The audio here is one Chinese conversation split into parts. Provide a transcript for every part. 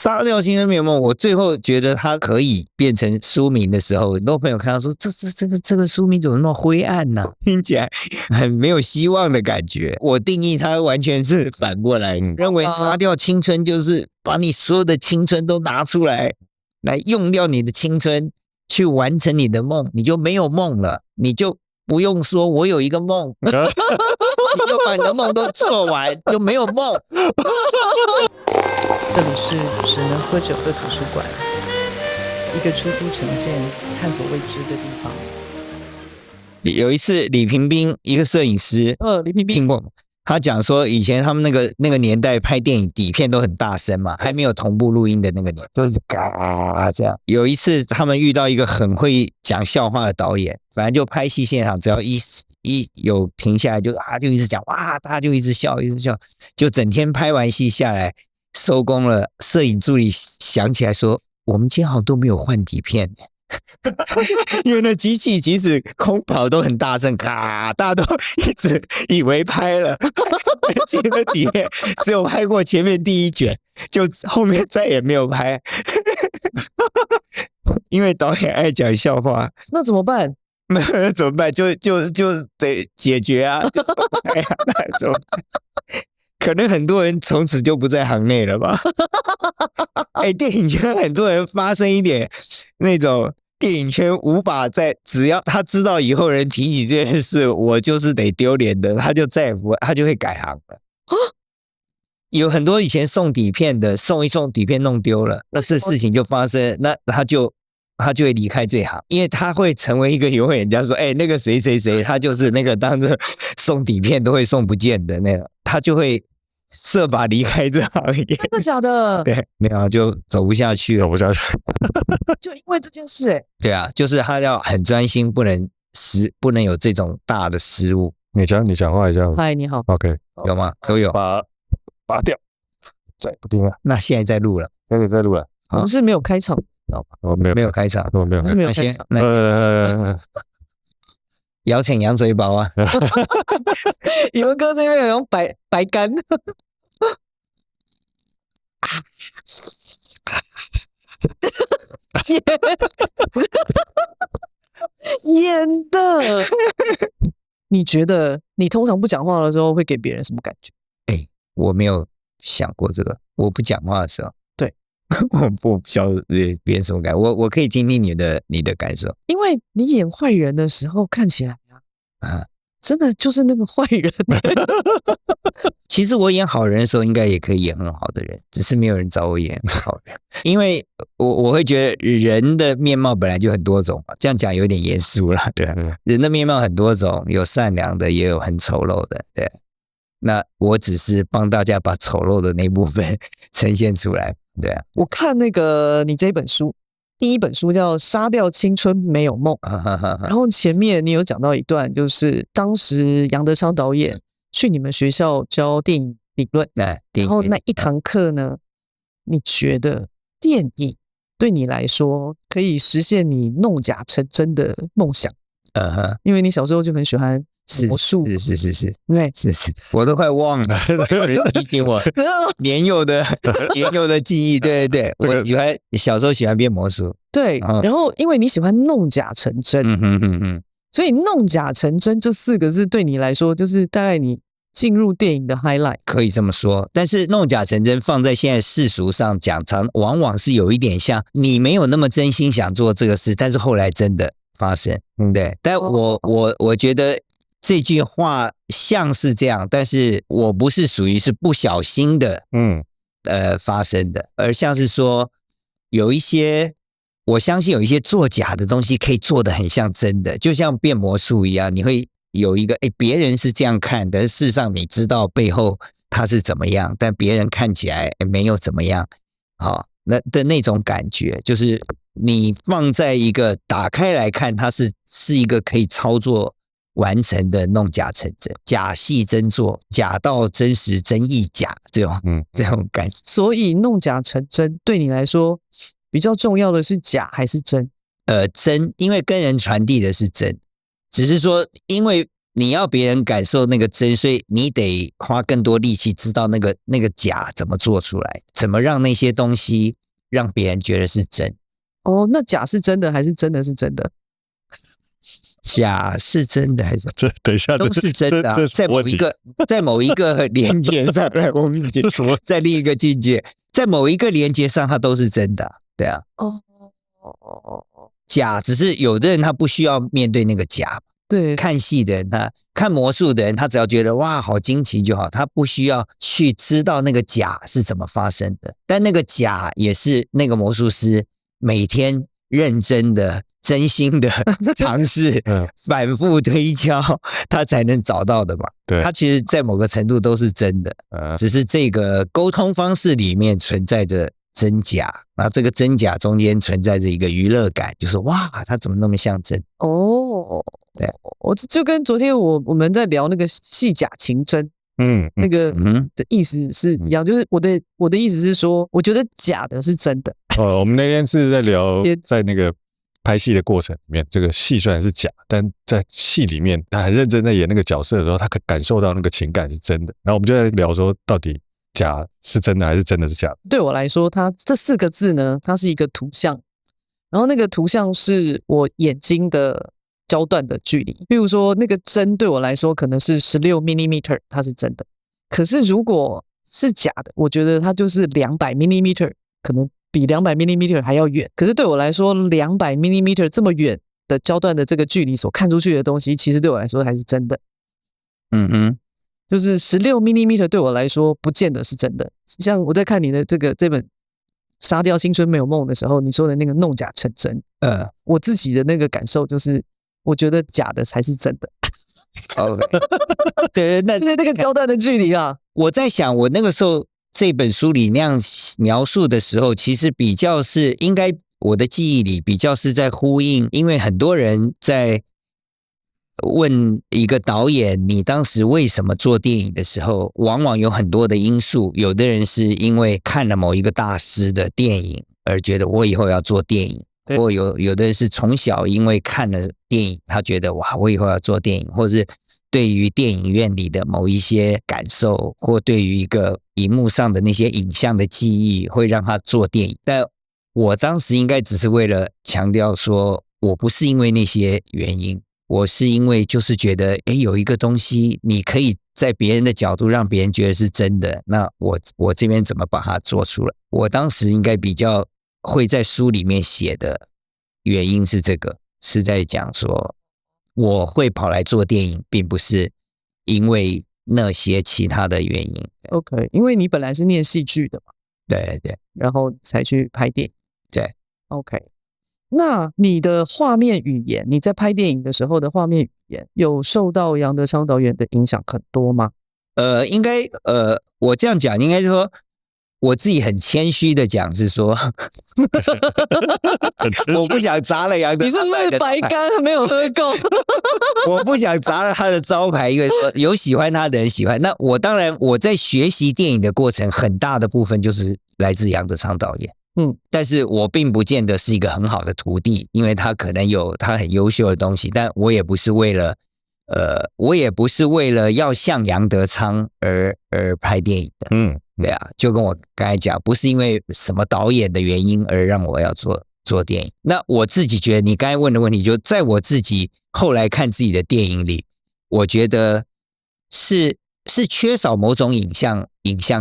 杀掉青春没有梦，我最后觉得它可以变成书名的时候，很多朋友看到说这个书名怎么那么灰暗呢、听起来很没有希望的感觉。我定义它完全是反过来，认为杀掉青春就是把你所有的青春都拿出来用掉你的青春去完成你的梦，你就没有梦了，你就不用说我有一个梦，你就把你的梦都做完，就没有梦。这里是只能喝酒的图书馆，一个出租成见、探索未知的地方。有一次，李平冰一个摄影师，李平冰听过，他讲说以前他们那个年代拍电影底片都很大声嘛，还没有同步录音的那个年，就是嘎这样。有一次他们遇到一个很会讲笑话的导演，反正就拍戏现场，只要一有停下来就一直讲，哇，大家就一直笑，就整天拍完戏下来收工了，摄影助理想起来说，我们今天好像都没有换底片。因为那机器即使空跑都很大声，咔，大家都一直以为拍了，其实底片只有拍过前面第一卷，就后面再也没有拍。因为导演爱讲笑话，那怎么办？那怎么办？就得解决啊！哎呀，那怎么办？可能很多人从此就不在行内了吧？电影圈很多人发生一点那种电影圈无法只要他知道以后人提起这件事，我就是得丢脸的，他就再也不会，他就会改行了。有很多以前送底片的，送一送底片弄丢了，那事情就发生，那他就会离开这行，因为他会成为一个永远人家说，那个谁谁谁，他就是那个当着送底片都会送不见的那个，他就会设法离开这行业。真的假的？对，没有就走不下去了，走不下去。就因为这件事对啊，就是他要很专心，不能有这种大的失误。你讲话一下。嗨，你好。 OK， 有吗？都有。拔掉，再不听了。那现在在录了，可以再录了。我们是没有开场，没有开场，我没有开场。是没有开场。摇请羊水宝啊！宇文哥这边有用白干。演的。你觉得你通常不讲话的时候会给别人什么感觉？我没有想过这个。我不讲话的时候，对，我不晓得别人什么感觉。我可以听听你的感受，因为你演坏人的时候看起来真的就是那个坏人。其实我演好人的时候，应该也可以演很好的人，只是没有人找我演好人。因为我会觉得人的面貌本来就很多种嘛，这样讲有点严肃了，对啊，人的面貌很多种，有善良的，也有很丑陋的，对。那我只是帮大家把丑陋的那部分呈现出来，对啊。我看那个你这本书，第一本书叫《杀掉青春没有梦》，然后前面你有讲到一段，就是当时杨德昌导演去你们学校教电影理论，然后那一堂课呢，你觉得电影对你来说可以实现你弄假成真的梦想？因为你小时候就很喜欢魔术，是，对，是，我都快忘了，有人提醒我年幼的记忆，对，我小时候喜欢变魔术，对，然后因为你喜欢弄假成真，所以弄假成真这4个字对你来说，就是大概你进入电影的 highlight， 可以这么说。但是弄假成真放在现在世俗上讲，往往是有一点像你没有那么真心想做这个事，但是后来真的发生，对。但我觉得这句话像是这样，但是我不是属于是不小心的，发生的，而像是说我相信有一些作假的东西可以做得很像真的，就像变魔术一样，你会有一个别人是这样看，但是事实上你知道背后他是怎么样，但别人看起来没有怎么样，那种感觉，就是你放在一个打开来看，它是一个可以操作完成的弄假成真，假戏真做，假到真实真亦假，这种感觉。所以弄假成真对你来说比较重要的是假还是真？真，因为跟人传递的是真，只是说因为你要别人感受那个真，所以你得花更多力气知道那个假怎么做出来，怎么让那些东西让别人觉得是真。哦，那假是真的还是真的是真的？假是真的还是这等一下都是真的、啊这在某一个连接上，我们这什么？在另一个境界，在某一个连接上，它都是真的、啊，对啊。哦，假只是有的人他不需要面对那个假，对，看戏的人，他看魔术的人，他只要觉得哇好惊奇就好，他不需要去知道那个假是怎么发生的。但那个假也是那个魔术师每天认真的、真心的尝试、反复推敲，他才能找到的嘛。对，他其实在某个程度都是真的，只是这个沟通方式里面存在着真假，然后这个真假中间存在着一个娱乐感，就是哇，它怎么那么像真？哦，对，我就跟昨天我们在聊那个戏假情真，那个的意思是一样，就是我的意思是说，我觉得假的是真的。我们那天是在聊，在那个拍戏的过程里面，这个戏虽然是假，但在戏里面他很认真在演那个角色的时候，他可感受到那个情感是真的。然后我们就在聊说，到底假是真的还是真的是假的？对我来说，它这4个字呢，它是一个图像，然后那个图像是我眼睛的焦段的距离。比如说，那个针对我来说可能是16mm，它是真的。可是如果是假的，我觉得它就是200mm，可能比200mm还要远。可是对我来说，200mm这么远的焦段的这个距离所看出去的东西，其实对我来说还是真的。就是16mm对我来说不见得是真的。像我在看你的这本《杀掉青春没有梦》的时候，你说的那个弄假成真，我自己的那个感受就是，我觉得假的才是真的。OK， 对，那个焦段的距离啊。我在想，我那个时候这本书里那样描述的时候，其实比较是应该我的记忆里比较是在呼应，因为很多人在问一个导演你当时为什么做电影的时候，往往有很多的因素。有的人是因为看了某一个大师的电影而觉得我以后要做电影，或有的人是从小因为看了电影，他觉得哇我以后要做电影，或是对于电影院里的某一些感受，或对于一个荧幕上的那些影像的记忆会让他做电影。但我当时应该只是为了强调说，我不是因为那些原因，我是因为就是觉得有一个东西你可以在别人的角度让别人觉得是真的，那我这边怎么把它做出来。我当时应该比较会在书里面写的原因是这个，是在讲说我会跑来做电影并不是因为那些其他的原因。 OK， 因为你本来是念戏剧的嘛，对对，然后才去拍电影。对 OK， 那你的画面语言，你在拍电影的时候的画面语言有受到杨德昌导演的影响很多吗？应该我这样讲应该是说我自己很谦虚的讲是说我不想砸了杨德昌，你是不是白干没有喝够？我不想砸了他的招牌，因为说有喜欢他的人喜欢。那我当然我在学习电影的过程很大的部分就是来自杨德昌导演，但是我并不见得是一个很好的徒弟，因为他可能有他很优秀的东西，但我也不是为了要像杨德昌而拍电影的。对啊，就跟我刚才讲，不是因为什么导演的原因而让我要做电影。那我自己觉得你刚才问的问题，就在我自己后来看自己的电影里，我觉得是缺少某种影像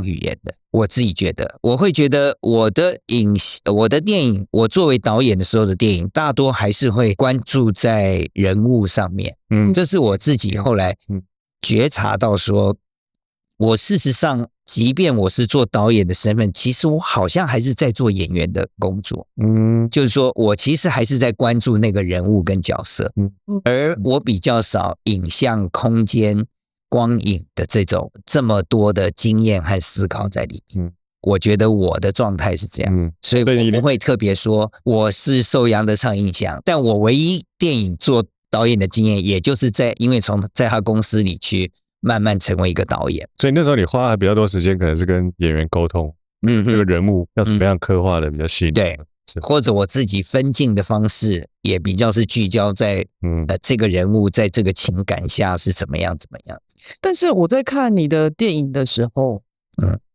语言的。我自己觉得，我会觉得我的电影，我作为导演的时候的电影，大多还是会关注在人物上面。这是我自己后来觉察到说，我事实上即便我是做导演的身份，其实我好像还是在做演员的工作。就是说我其实还是在关注那个人物跟角色，而我比较少影像空间光影的这么多的经验和思考在里面。我觉得我的状态是这样，所以我不会特别说我是受杨德昌影响，但我唯一电影做导演的经验，也就是因为在他公司里去慢慢成为一个导演。所以那时候你花比较多时间可能是跟演员沟通，这个人物要怎么样刻画的比较细腻。对或者我自己分镜的方式也比较是聚焦在这个人物在这个情感下是怎么样。但是我在看你的电影的时候，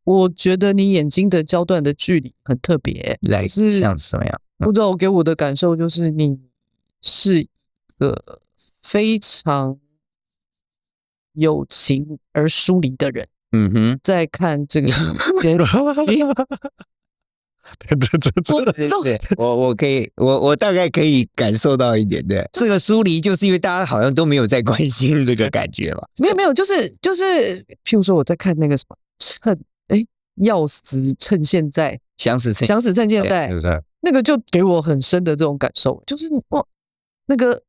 我觉得你眼睛的焦段的距离很特别，是像什么样？不知道给我的感受就是你是一个非常有情而疏离的人。在看这个我可以，我大概可以感受到一点的。这个疏离就是因为大家好像都没有在关心这个感觉嘛。没有，就是譬如说我在看那个什么要死趁现在，想死趁现在，那个就给我很深的这种感受，就是那个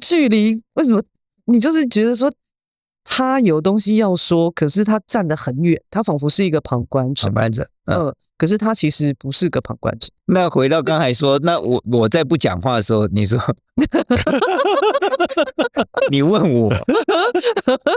距离，为什么你就是觉得说他有东西要说，可是他站得很远，他仿佛是一个旁观者。可是他其实不是个旁观者。那回到刚才说，那我在不讲话的时候，你说你问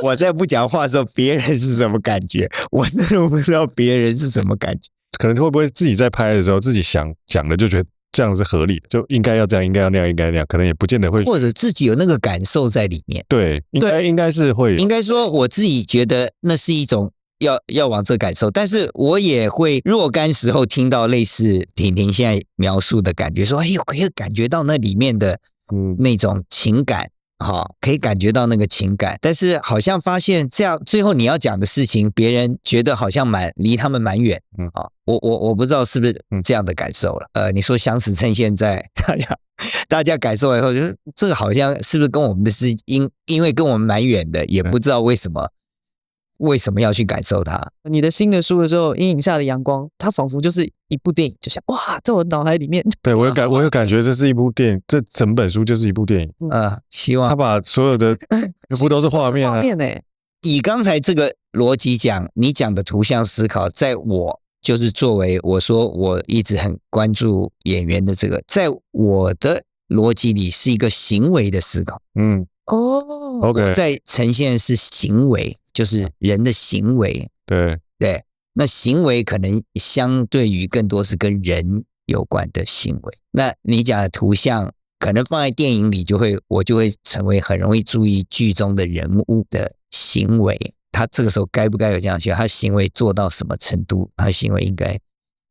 我在不讲话的时候，别人是什么感觉？我真的不知道别人是什么感觉。可能会不会自己在拍的时候，自己想讲的就觉得这样是合理的，就应该要这样，应该要那样，应该那样，可能也不见得会，或者自己有那个感受在里面。对，应该是会有。应该说我自己觉得那是一种要往这感受，但是我也会若干时候听到类似婷婷现在描述的感觉，说我可以感觉到那里面的那种情感。可以感觉到那个情感，但是好像发现这样最后你要讲的事情，别人觉得好像离他们蛮远。我不知道是不是这样的感受了。你说想死趁现在，大家感受以后，就是这个好像是不是跟我们的是因为跟我们蛮远的，也不知道为什么要去感受它。你的新的书的时候，阴影下的阳光，它仿佛就是一部电影，就像哇，在我脑海里面。对，我有感觉这是一部电影，这整本书就是一部电影。希望他把所有的全部都是画面啊。以刚才这个逻辑讲，你讲的图像思考，在我就是作为我说我一直很关注演员的这个，在我的逻辑里是一个行为的思考。OK， 在呈现是行为，就是人的行为。对，那行为可能相对于更多是跟人有关的行为。那你讲的图像，可能放在电影里我就会成为很容易注意剧中的人物的行为，他这个时候该不该有这样行为，他行为做到什么程度，他行为应该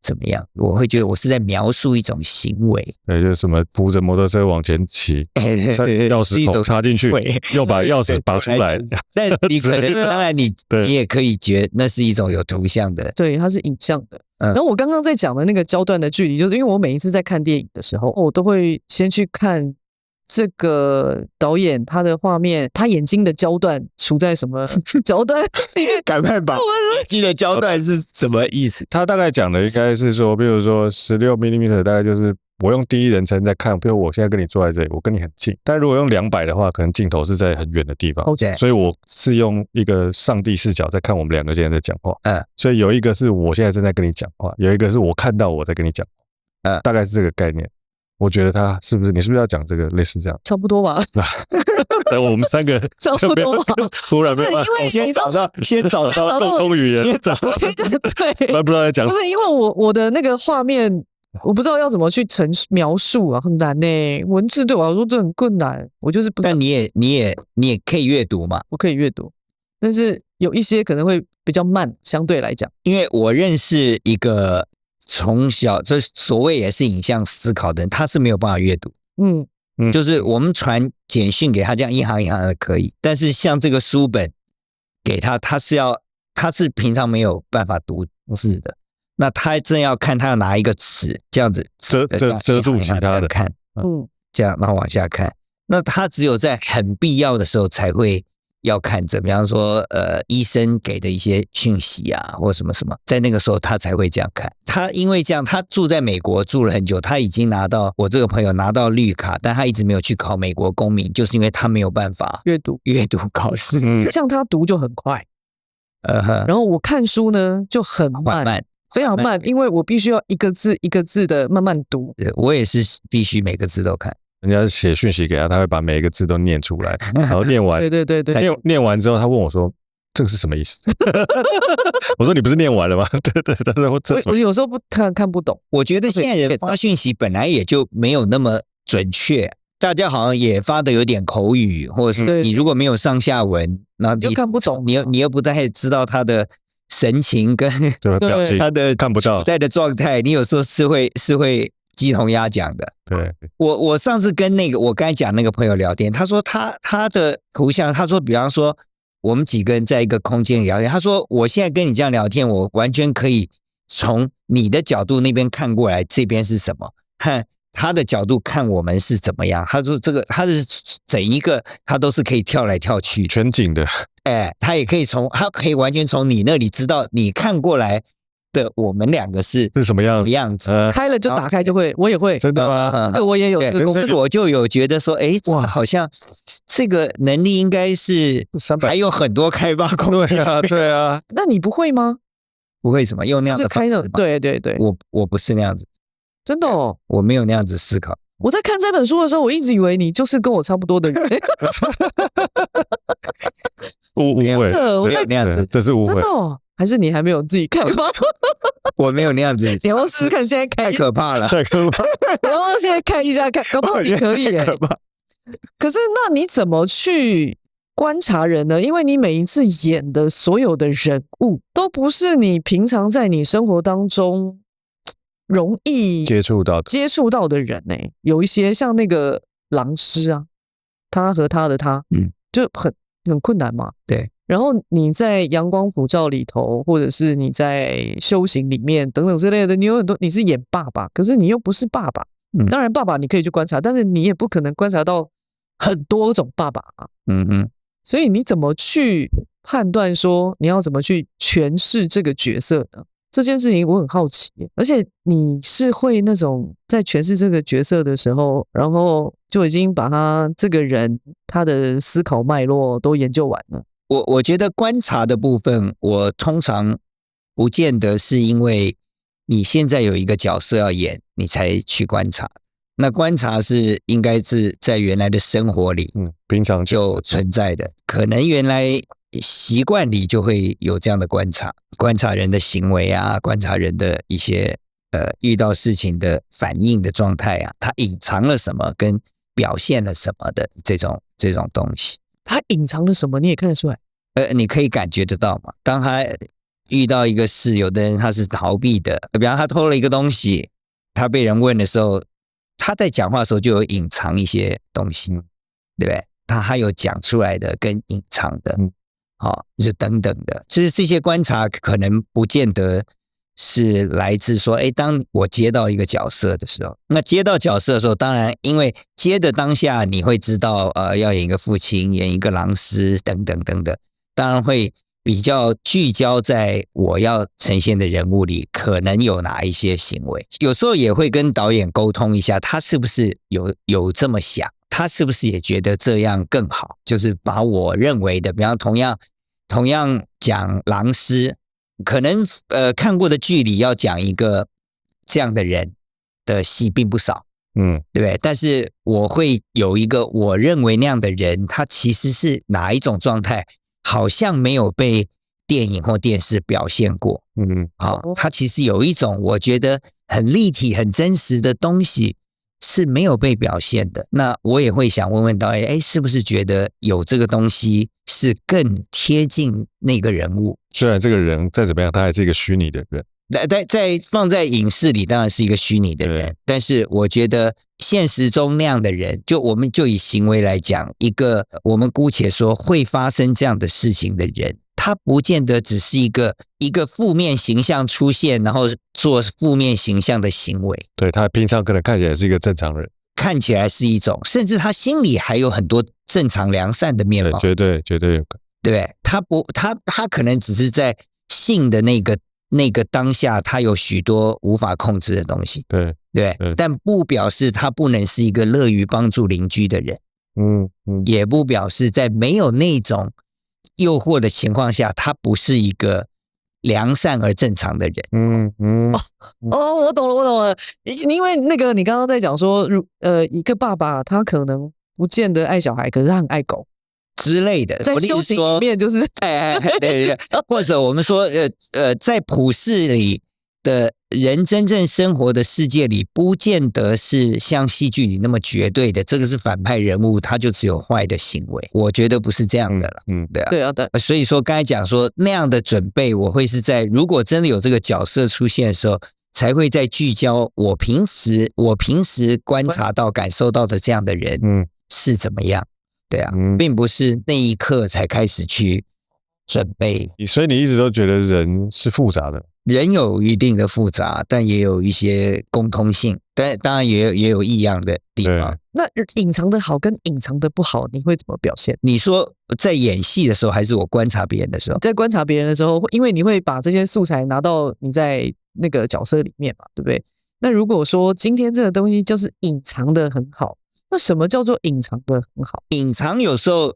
怎么样？我会觉得我是在描述一种行为。对，就是什么扶着摩托车往前骑，钥匙孔插进去，又把钥匙拔出来。但你可能当然你也可以觉得那是一种有图像的，对，它是影像的。然后我刚刚在讲的那个焦段的距离，就是因为我每一次在看电影的时候，我都会先去看这个导演他的画面，他眼睛的焦段处在什么焦段？赶快把眼睛的焦段是什么意思？他大概讲的应该是说，比如说16mm大概就是我用第一人称在看，比如我现在跟你坐在这里，我跟你很近，但如果用200的话，可能镜头是在很远的地方，所以我是用一个上帝视角在看我们两个现在在讲话。所以有一个是我现在正在跟你讲话，有一个是我看到我在跟你讲话，大概是这个概念。我觉得他你是不是要讲这个类似这样？差不多吧。等我们3个差不多吧。突然没有办法，先找到共同语言，对，不知道在讲什么。不是因为我的那个画面，我不知道要怎么去描述啊，很难呢。文字对我来说真的很困难，我就是不知道。但你也可以阅读嘛？我可以阅读，但是有一些可能会比较慢，相对来讲。因为我认识一个从小这所谓也是影像思考的人，他是没有办法阅读。就是我们传简讯给他，这样一行一行的可以，但是像这个书本给他，他是平常没有办法读字的。那他真要看，他要拿一个尺这样子遮住其他的看，这样然后往下看。那他只有在很必要的时候才会要看着，比方说医生给的一些讯息啊，或什么什么，在那个时候他才会这样看。他因为这样，他住在美国住了很久，他已经我这个朋友拿到绿卡，但他一直没有去考美国公民，就是因为他没有办法阅读考试。像他读就很快，然后我看书呢就很慢，非常慢，因为我必须要一个字一个字的慢慢读。我也是必须每个字都看。人家写讯息给他，他会把每一个字都念出来，然后念完，对，念完之后，他问我说：“这个是什么意思？我说你不是念完了吗？对，但是我有时候看不懂。我觉得现在人发讯息本来也就没有那么准确，大家好像也发的有点口语，或者是你如果没有上下文，那就看不懂，你又不太知道他的神情跟表情，他的看不到在的状态，你有时候是会鸡同鸭讲的。对，我上次跟我刚才讲那个朋友聊天，他说他的图像，他说比方说我们几个人在一个空间里聊天，他说我现在跟你这样聊天，我完全可以从你的角度那边看过来，这边是什么，和他的角度看我们是怎么样。他说他是整一个他都是可以跳来跳去全景的，他也可以他可以完全从你那里知道你看过来的我们两个是什么样子，开了就打开就会，我也会。真的吗？这个我也有这个功能，我就有觉得说，哇，好像这个能力应该是还有很多开发空间。对啊。那你不会吗？不会什么用那样的方式吗？对，我不是那样子，真的哦，我没有那样子思考。我在看这本书的时候，我一直以为你就是跟我差不多的人。误会，我在那样子，这是误会。真的哦，还是你还没有自己开发？我没有那样子。你要试试看，现在开太可怕了，太可怕。然后现在看一下，搞不好你可以耶。可是那你怎么去观察人呢？因为你每一次演的所有的人物，都不是你平常在你生活当中容易接触到的人呢。有一些像那个狼师啊，他和他的他，就很困难嘛。对。然后你在阳光普照里头，或者是你在修行里面等等之类的，你有很多你是演爸爸，可是你又不是爸爸。当然爸爸你可以去观察，但是你也不可能观察到很多种爸爸啊。所以你怎么去判断说你要怎么去诠释这个角色呢？这件事情我很好奇，而且你是会那种在诠释这个角色的时候，然后就已经把他这个人他的思考脉络都研究完了。我觉得观察的部分，我通常不见得是因为你现在有一个角色要演，你才去观察。那观察是应该是在原来的生活里，平常就存在的，可能原来习惯里就会有这样的观察人的行为啊，观察人的一些遇到事情的反应的状态啊，他隐藏了什么跟表现了什么的这种东西。他隐藏了什么你也看得出来？你可以感觉得到嘛。当他遇到一个事，有的人他是逃避的，比方他偷了一个东西，他被人问的时候，他在讲话的时候就有隐藏一些东西，对不对？他还有讲出来的跟隐藏的，就等等的。就是这些观察可能不见得是来自说，当我接到一个角色的时候，那接到角色的时候，当然因为接的当下你会知道，要演一个父亲，演一个狼师等等等等，当然会比较聚焦在我要呈现的人物里可能有哪一些行为。有时候也会跟导演沟通一下，他是不是有这么想，他是不是也觉得这样更好，就是把我认为的，比方同样讲狼师，可能看过的剧里要讲一个这样的人的戏并不少，对不对？但是我会有一个我认为那样的人，他其实是哪一种状态，好像没有被电影或电视表现过，他其实有一种我觉得很立体、很真实的东西是没有被表现的。那我也会想问问导演，是不是觉得有这个东西是更贴近那个人物？虽然这个人再怎么样，他还是一个虚拟的人。在放在影视里当然是一个虚拟的人，但是我觉得现实中那样的人，我们就以行为来讲，一个我们姑且说会发生这样的事情的人，他不见得只是一个负面形象出现，然后做负面形象的行为。对，他平常可能看起来是一个正常人，看起来是一种，甚至他心里还有很多正常良善的面貌。绝对有可能。对，他可能只是在性的那个当下，他有许多无法控制的东西。对，但不表示他不能是一个乐于帮助邻居的人。也不表示在没有那种诱惑的情况下，他不是一个良善而正常的人。我懂了。因为那个你刚刚在讲说，一个爸爸他可能不见得爱小孩，可是他很爱狗。之类的。在修行里面就是对，或者我们说在普世里的人真正生活的世界里，不见得是像戏剧里那么绝对的，这个是反派人物，他就只有坏的行为。我觉得不是这样的了。对啊。所以说刚才讲说那样的准备，我会是在如果真的有这个角色出现的时候，才会在聚焦我平时观察到感受到的这样的人是怎么样。对啊，并不是那一刻才开始去准备。所以你一直都觉得人是复杂的。人有一定的复杂，但也有一些共通性，但当然也有异样的地方。那隐藏的好跟隐藏的不好，你会怎么表现？你说在演戏的时候，还是我观察别人的时候？在观察别人的时候，因为你会把这些素材拿到你在那个角色里面嘛，对不对？那如果说今天这个东西就是隐藏的很好，那什么叫做隐藏的很好？隐藏有时候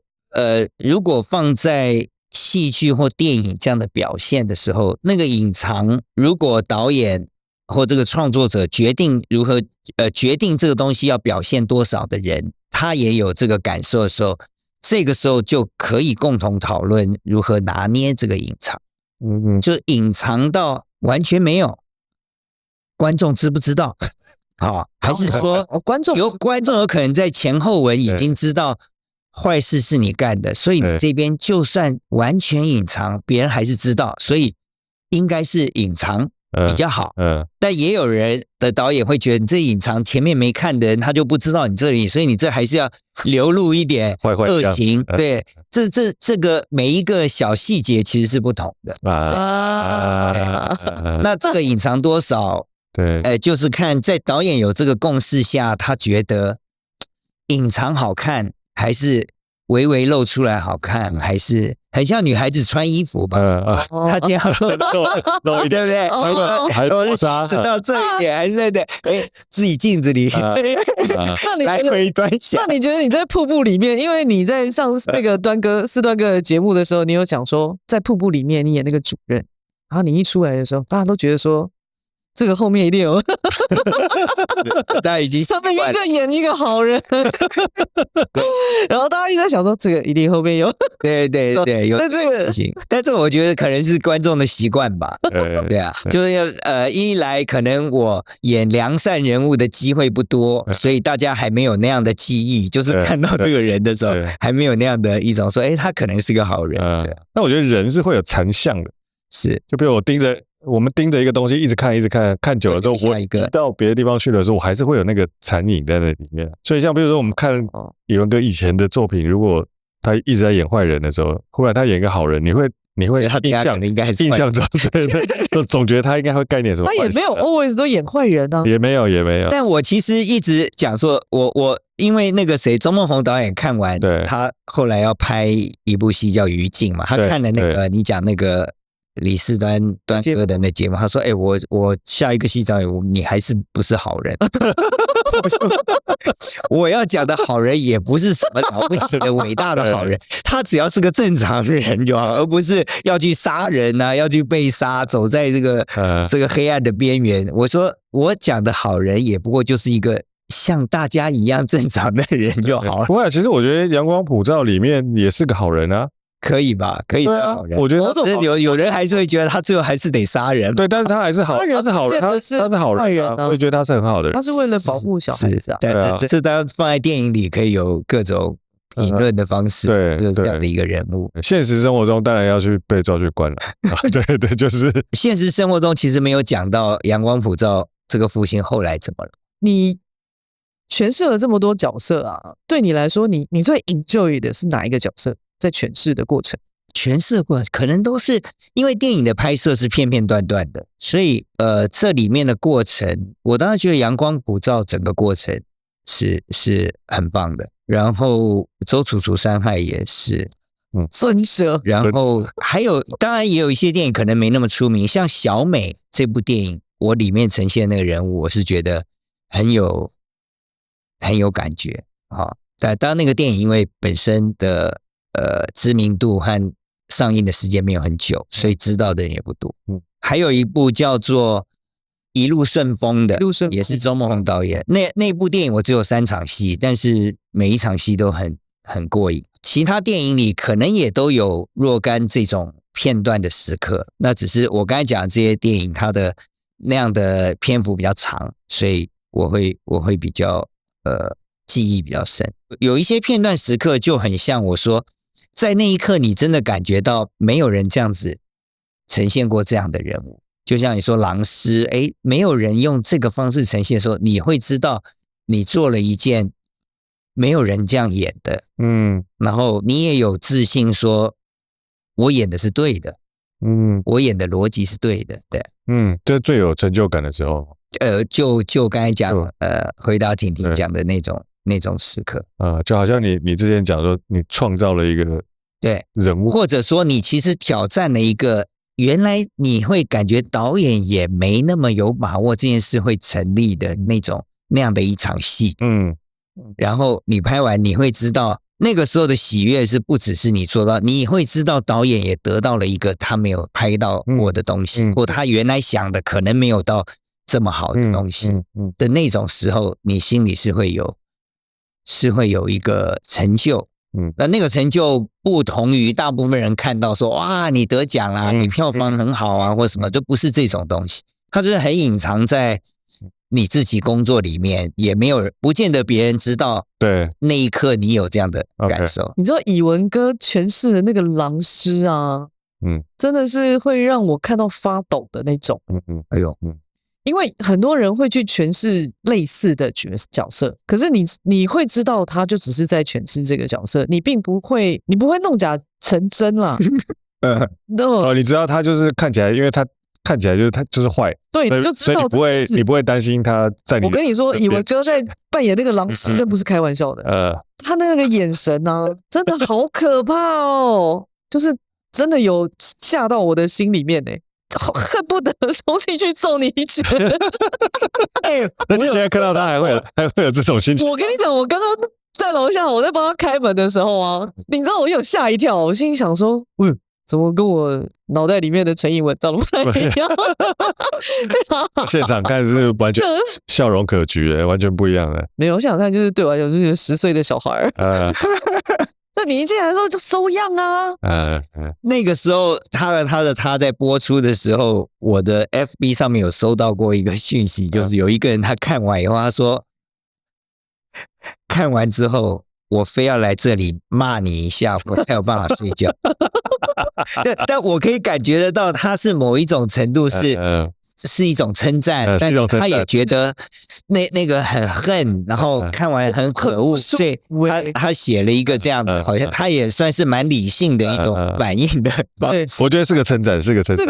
如果放在戏剧或电影这样的表现的时候，那个隐藏，如果导演或这个创作者决定如何决定这个东西要表现多少的人，他也有这个感受的时候，这个时候就可以共同讨论如何拿捏这个隐藏。就隐藏到完全没有，观众知不知道？还是说观众有可能在前后文已经知道坏事是你干的，所以你这边就算完全隐藏，别人还是知道，所以应该是隐藏比较好。但也有人的导演会觉得你这隐藏前面没看的人他就不知道你这里，所以你这还是要流露一点恶行。对，这个每一个小细节其实是不同的。那这个隐藏多少？对，就是看在导演有这个共识下，他觉得隐藏好看，还是微微露出来好看，还是很像女孩子穿衣服吧？她这样露对不对？我是知道这一点，还是在自己镜子里来回端详。那你觉得你在瀑布里面，因为你在上那个四段哥的节目的时候，你有讲说在瀑布里面你演那个主任，然后你一出来的时候，大家都觉得说。这个后面一定有，大家已经他明明就演一个好人，然后大家一直在想说，这个一定后面有，对，有这个事情。但这个我觉得可能是观众的习惯吧，对啊，就是一来可能我演良善人物的机会不多，所以大家还没有那样的记忆，就是看到这个人的时候，还没有那样的一种说，他可能是个好人。那我觉得人是会有残像的，是，就比如我们盯着一个东西一直看看久了之后，我到别的地方去的时候，我还是会有那个残影在那里面。所以像比如说我们看宇文哥以前的作品，如果他一直在演坏人的时候，忽然他演一个好人，你会印象中对，就总觉得他应该会干点什么坏事。他也没有 always 都演坏人啊，也没有。但我其实一直讲说，我因为那个周梦红导演看完，他后来要拍一部戏叫《余烬》嘛，他看了那个你讲那个。李四端哥的那节目，他说：“我下一个戏找你还是不是好人？”我说：“我要讲的好人也不是什么了不起的伟大的好人，他只要是个正常人就好，而不是要去杀人啊，要去被杀，走在这个黑暗的边缘。”我说：“我讲的好人也不过就是一个像大家一样正常的人就好了。”不会，其实我觉得《阳光普照》里面也是个好人啊。可以吧？可以是好人。我觉得有人还是会觉得他最后还是得杀人。对，但是他还是好，他是好人，他是好人啊。我也觉得他是很好的人。他是为了保护小孩子啊。这当然放在电影里可以有各种评论的方式，就是这样的一个人物。现实生活中当然要去被抓去关了。对，就是现实生活中其实没有讲到阳光普照这个父亲后来怎么了。你诠释了这么多角色啊，对你来说，你最 enjoy 的是哪一个角色？在诠释的过程，可能都是因为电影的拍摄是片片段段的，所以这里面的过程，我当然觉得阳光普照整个过程是很棒的。然后周楚除山害也是，尊蛇。然后还有，当然也有一些电影可能没那么出名，像小美这部电影，我里面呈现那个人物，我是觉得很有感觉啊。但当然那个电影因为本身的知名度和上映的时间没有很久，所以知道的人也不多。还有一部叫做《一路顺风》的，也是周梦红导演。那部电影我只有3场戏，但是每一场戏都很很过瘾。其他电影里可能也都有若干这种片段的时刻，那只是我刚才讲的这些电影它的那样的篇幅比较长，所以我会比较记忆比较深。有一些片段时刻就很像我说，在那一刻你真的感觉到没有人这样子呈现过这样的人物，就像你说狼师，没有人用这个方式呈现的时候，你会知道你做了一件没有人这样演的，然后你也有自信说我演的是对的，我演的逻辑是对的，对，这是最有成就感的时候。就刚才讲回答婷婷讲的那种时刻，就好像你之前讲说你创造了一个对人物，或者说你其实挑战了一个原来你会感觉导演也没那么有把握这件事会成立的那样的一场戏，然后你拍完你会知道那个时候的喜悦是不只是你做到，你会知道导演也得到了一个他没有拍到过的东西，或他原来想的可能没有到这么好的东西的那种时候，你心里是会有一个成就，那个成就不同于大部分人看到说哇你得奖啦，你票房很好啊或什么，就不是这种东西，它就是很隐藏在你自己工作里面，也没有不见得别人知道，对那一刻你有这样的感受。你知道以文哥诠释的那个狼师啊，真的是会让我看到发抖的那种，因为很多人会去诠释类似的角色，可是你会知道他就只是在诠释这个角色，你不会弄假成真啦。你知道他就是看起来，因为他看起来就是他就是坏，对，你就知道你不会担心他在你。我跟你说，以文哥在扮演那个狼师，真不是开玩笑的。他那个眼神啊，真的好可怕哦，就是真的有吓到我的心里面呢。恨不得冲进去揍你一拳。那你现在看到他还会有这种心情？我跟你讲，我刚刚在楼下，我在帮他开门的时候啊，你知道我有吓一跳，我心里想说，怎么跟我脑袋里面的陈颖文长得不太一样？现场看是完全笑容可掬的，完全不一样的。没有，我想看就是对我来讲就是10岁的小孩。那你一进来的时候就收样啊！那个时候他在播出的时候，我的 FB 上面有收到过一个讯息，就是有一个人他看完以后，他说看完之后我非要来这里骂你一下，我才有办法睡觉。但我可以感觉得到，他是某一种程度是一种称赞，但他也觉得那个很恨，然后看完很可恶，所以他写了一个这样子，好像他也算是蛮理性的一种反应的方式。我觉得是个称赞，是个称赞，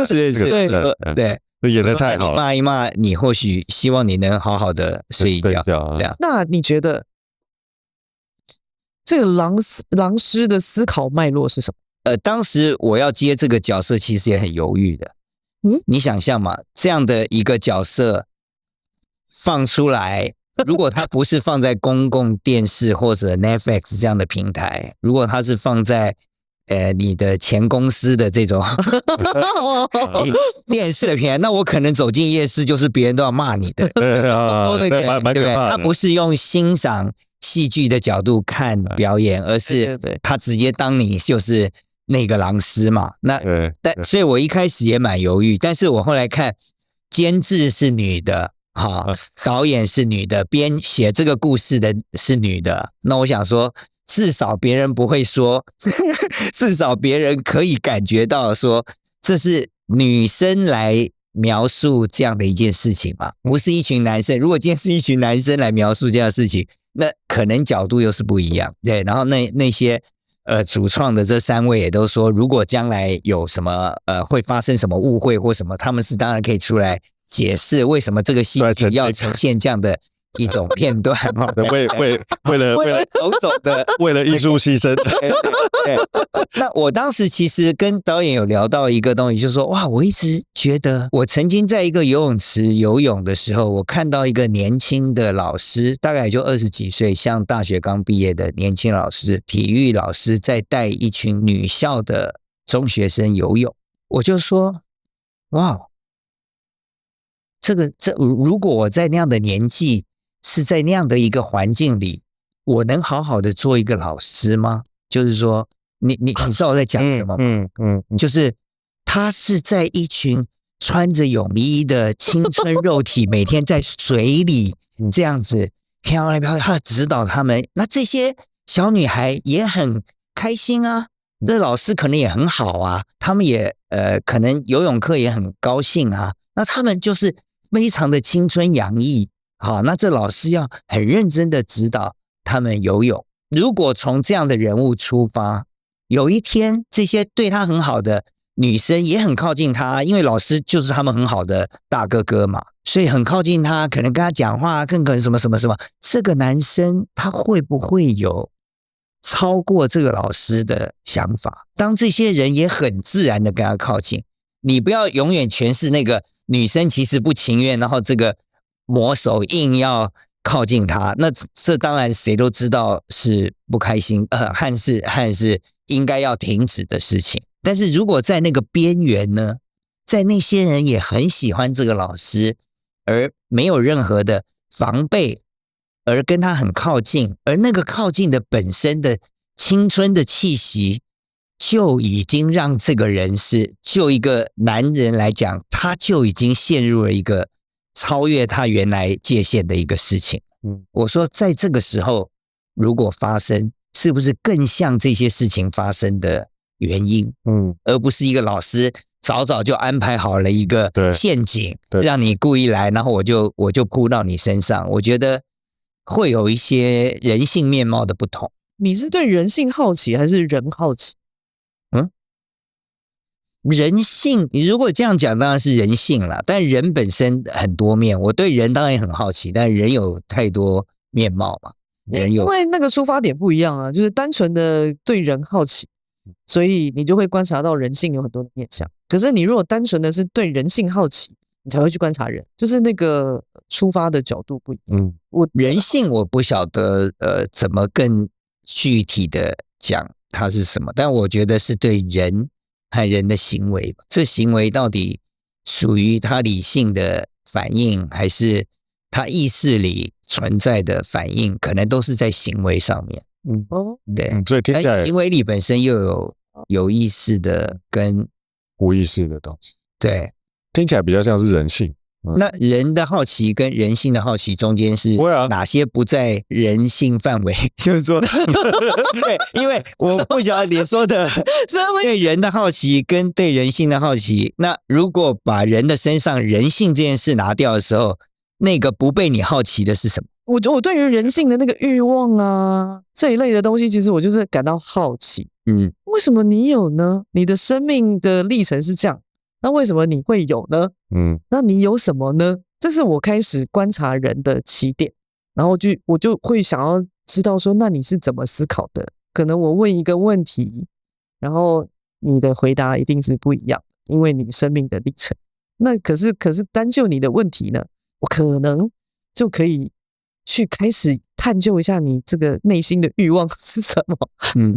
对，演得太好了。骂一骂你，或许希望你能好好的睡一觉。这样，那你觉得这个狼师的思考脉络是什么？当时我要接这个角色，其实也很犹豫的。你想象嘛，这样的一个角色放出来，如果它不是放在公共电视或者 Netflix 这样的平台，如果它是放在你的前公司的这种电视的平台，那我可能走进夜市就是别人都要骂你的，对，蛮可怕的。他不是用欣赏戏剧的角度看表演，而是他直接当你就是那个狼师嘛。所以我一开始也蛮犹豫，但是我后来看监制是女的，导演是女的，编写这个故事的是女的，那我想说至少别人不会说至少别人可以感觉到说这是女生来描述这样的一件事情嘛，不是一群男生。如果今天是一群男生来描述这样的事情，那可能角度又是不一样。对，然后那些主创的这3位也都说，如果将来有什么会发生什么误会或什么，他们是当然可以出来解释为什么这个戏剧要呈现这样的一种片段。为了种种的为了艺术牺牲。对，那我当时其实跟导演有聊到一个东西，就是说哇，我一直觉得我曾经在一个游泳池游泳的时候，我看到一个年轻的老师，大概也就20几岁，像大学刚毕业的年轻老师，体育老师在带一群女校的中学生游泳，我就说哇，如果我在那样的年纪，是在那样的一个环境里，我能好好的做一个老师吗？就是说，你知道我在讲什么吗？就是他是在一群穿着泳衣的青春肉体，每天在水里这样子飘来飘去，他指导他们。那这些小女孩也很开心啊，这老师可能也很好啊，他们也可能游泳课也很高兴啊。那他们就是非常的青春洋溢。好，那这老师要很认真的指导他们游泳。如果从这样的人物出发，有一天这些对他很好的女生也很靠近他，因为老师就是他们很好的大哥哥嘛，所以很靠近他，可能跟他讲话，更可能什么什么什么。这个男生他会不会有超过这个老师的想法？当这些人也很自然的跟他靠近，你不要永远诠释那个女生其实不情愿，然后这个魔手硬要靠近他，那这当然谁都知道是不开心，和是应该要停止的事情。但是如果在那个边缘呢，在那些人也很喜欢这个老师，而没有任何的防备，而跟他很靠近，而那个靠近的本身的青春的气息，就已经让这个人就一个男人来讲，他就已经陷入了一个超越他原来界限的一个事情。我说在这个时候如果发生，是不是更像这些事情发生的原因？而不是一个老师早就安排好了一个陷阱，让你故意来，然后我就扑到你身上。我觉得会有一些人性面貌的不同。你是对人性好奇还是人好奇？人性，你如果这样讲当然是人性啦，但人本身很多面，我对人当然也很好奇，但人有太多面貌嘛。因为那个出发点不一样啊，就是单纯的对人好奇，所以你就会观察到人性有很多的面向。可是你如果单纯的是对人性好奇，你才会去观察人，就是那个出发的角度不一样。人性我不晓得怎么更具体的讲它是什么，但我觉得是对人和人的行为，这行为到底属于他理性的反应，还是他意识里存在的反应，可能都是在行为上面。对，所以听起来行为里本身又有意识的跟无意识的东西。对，听起来比较像是人性。那人的好奇跟人性的好奇中间是哪些不在人性范围？就是说，对，因为我不晓得你说的对人的好奇跟对人性的好奇，那如果把人的身上人性这件事拿掉的时候，那个不被你好奇的是什么？我对于人性的那个欲望啊这一类的东西，其实我就是感到好奇。为什么你有呢？你的生命的历程是这样，那为什么你会有呢？那你有什么呢？这是我开始观察人的起点，然后我就会想要知道说，那你是怎么思考的？可能我问一个问题，然后你的回答一定是不一样的，因为你生命的历程。那可是单就你的问题呢，我可能就可以去开始探究一下你这个内心的欲望是什么。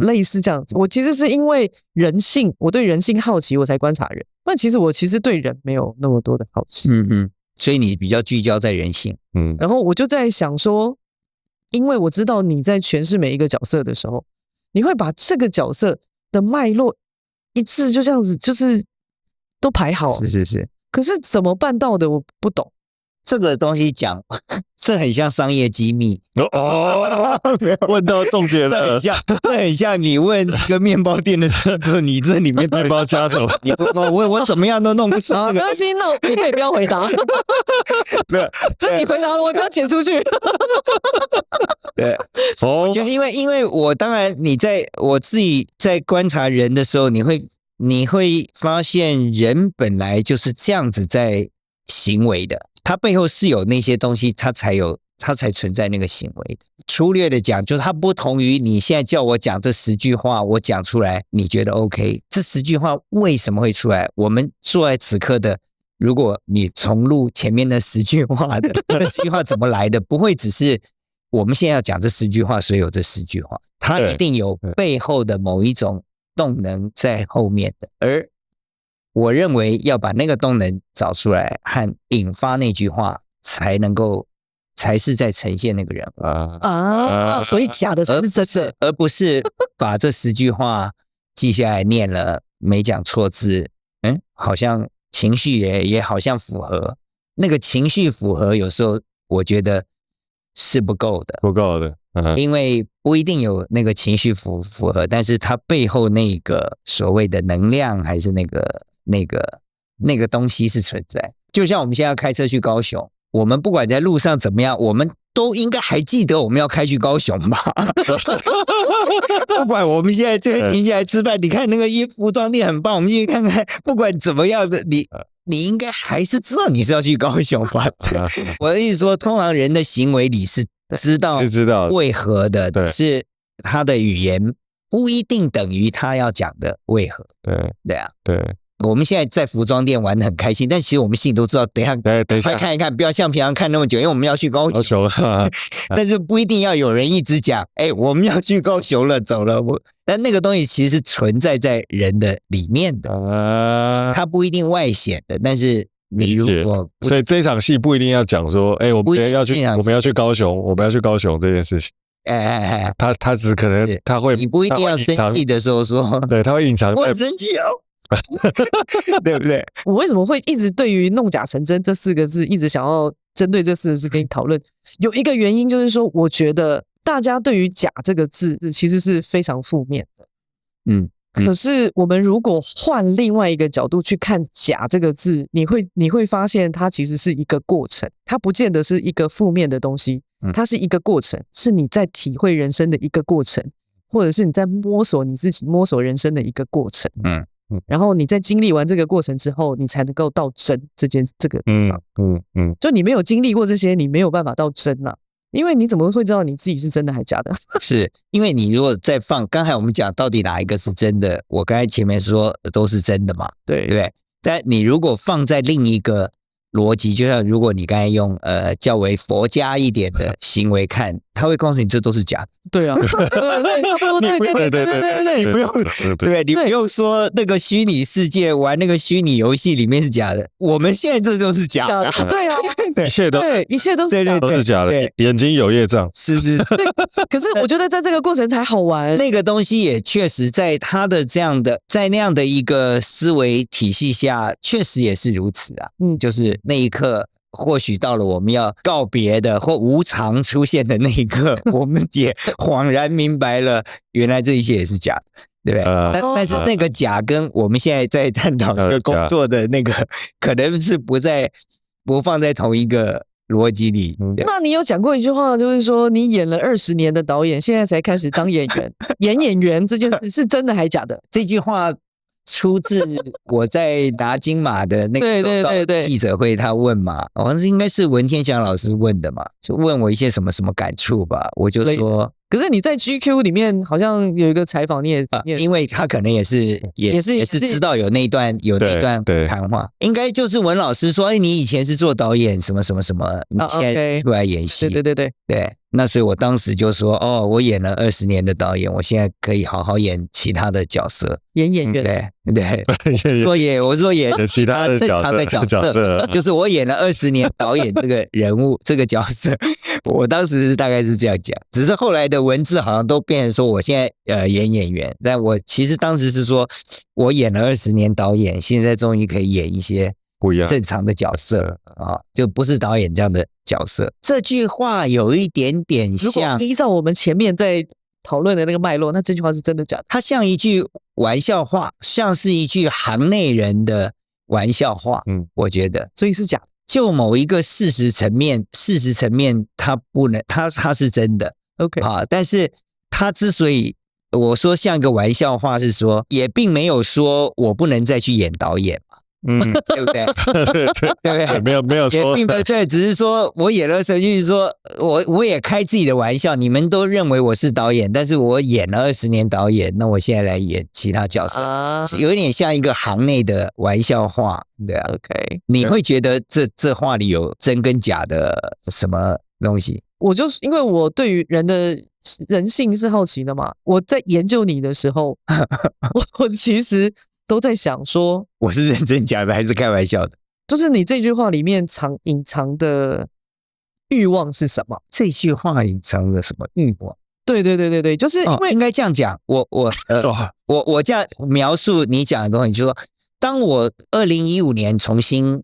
类似这样子。我其实是因为人性，我对人性好奇，我才观察人。那其实我对人没有那么多的好奇。所以你比较聚焦在人性。然后我就在想说，因为我知道你在诠释每一个角色的时候，你会把这个角色的脉络一次就这样子，就是都排好。是。可是怎么办到的，我不懂。这个东西讲，这很像商业机密问到重点了。这很像你问一个面包店的时候，你这里面面包加什么？我怎么样都弄不出这个。没关系，那你可以不要回答。那你回答了，我不要剪出去。对，就因为我当然我自己在观察人的时候，你会发现人本来就是这样子在行为的，它背后是有那些东西，它才存在那个行为的。粗略的讲，就是它不同于你现在叫我讲这10句话，我讲出来你觉得 OK， 这10句话为什么会出来？我们坐在此刻的，如果你重录前面的10句话的，那10句话怎么来的？不会只是我们现在要讲这10句话，所以有这10句话，它一定有背后的某一种动能在后面的，而我认为要把那个动能找出来和引发那句话，才能够才是在呈现那个人物所以假的才是真的，而不是把这10句话记下来念了，没讲错字，好像情绪也好像符合，那个情绪符合有时候我觉得是不够的，因为不一定有那个情绪符合，但是它背后那个所谓的能量还是那个东西是存在。就像我们现在要开车去高雄，我们不管在路上怎么样，我们都应该还记得我们要开去高雄吧？不管我们现在这边停下来吃饭，你看那个服装店很棒，我们进去看看，不管怎么样的，你应该还是知道你是要去高雄吧？我的意思说，通常人的行为里是知道为何的，只是他的语言不一定等于他要讲的为何。对啊，对。我们现在在服装店玩得很开心，但其实我们心里都知道，等一下快看一看，不要像平常看那么久，因为我们要去高雄。但是不一定要有人一直讲，我们要去高雄了，走了。但那个东西其实是存在在人的里面的，它不一定外显的。但是你如果，所以这场戏不一定要讲说，我们要去高雄，我们要去高雄这件事情。他只可能他会，你不一定要生气的时候说，对，他会隐藏。我生气哦。对不对？我为什么会一直对于弄假成真这4个字一直想要针对这4个字跟你讨论？有一个原因就是说，我觉得大家对于假这个字其实是非常负面的。可是我们如果换另外一个角度去看假这个字，你会发现它其实是一个过程，它不见得是一个负面的东西，它是一个过程，是你在体会人生的一个过程，或者是你在摸索你自己摸索人生的一个过程。然后你在经历完这个过程之后，你才能够到真这个地方。就你没有经历过这些，你没有办法到真啊，因为你怎么会知道你自己是真的还假的？是因为你如果再放，刚才我们讲到底哪一个是真的，我刚才前面说都是真的嘛，对不对？但你如果放在另一个逻辑，就像如果你刚才用较为佛家一点的行为看，他会告诉你这都是假的。对啊，对，你不用，对，你不用说那个虚拟世界玩那个虚拟游戏里面是假的，我们现在这就是假的。对啊，一切都是假的，眼睛有业障，是。可是我觉得在这个过程才好玩。那个东西也确实在他的这样的，在那样的一个思维体系下，确实也是如此啊。就是那一刻。或许到了我们要告别的或无常出现的那一刻，我们也恍然明白了，原来这一切也是假的，对不对？但是那个假跟我们现在在探讨一个工作的那个，可能是不放在同一个逻辑里。那你有讲过一句话，就是说你演了20年的导演，现在才开始当演员，演员这件事是真的还假的？这句话出自我在拿金马的那个时候记者会，他问嘛，好像是应该是文天祥老师问的嘛，就问我一些什么感触吧，我就说。可是你在 GQ 里面好像有一个采访，你也因为他可能也是知道有那段谈话，应该就是文老师说，你以前是做导演什么什么什么，你现在出来演戏，对。那所以我当时就说，我演了20年的导演，我现在可以好好演其他的角色，演员，对，我说演其他的正常的角色，就是我演了20年导演这个人物这个角色，我当时大概是这样讲，只是后来的文字好像都变成说我现在演员，但我其实当时是说我演了20年导演，现在终于可以演一些不一样正常的角色啊，就不是导演这样的角色。这句话有一点点像，如果依照我们前面在讨论的那个脉络，那这句话是真的假的？它像一句玩笑话，像是一句行内人的玩笑话。我觉得，所以是假的。就某一个事实层面，它不能，它是真的。OK， 但是它之所以我说像一个玩笑话，是说也并没有说我不能再去演导演嘛。对不对？对不对？没有说，也并没有对，只是说我演了神剧，说我也开自己的玩笑，你们都认为我是导演，但是我演了20年导演，那我现在来演其他角色，有一点像一个行内的玩笑话，对啊。OK， 你会觉得这话里有真跟假的什么东西？我就是因为我对于人的人性是好奇的嘛，我在研究你的时候，我其实都在想说，我是认真讲的还是开玩笑的？就是你这句话里面隐藏的欲望是什么？这句话隐藏着什么欲望？对，就是因为、应该这样讲，我这样描述你讲的东西，就是说，当我2015年重新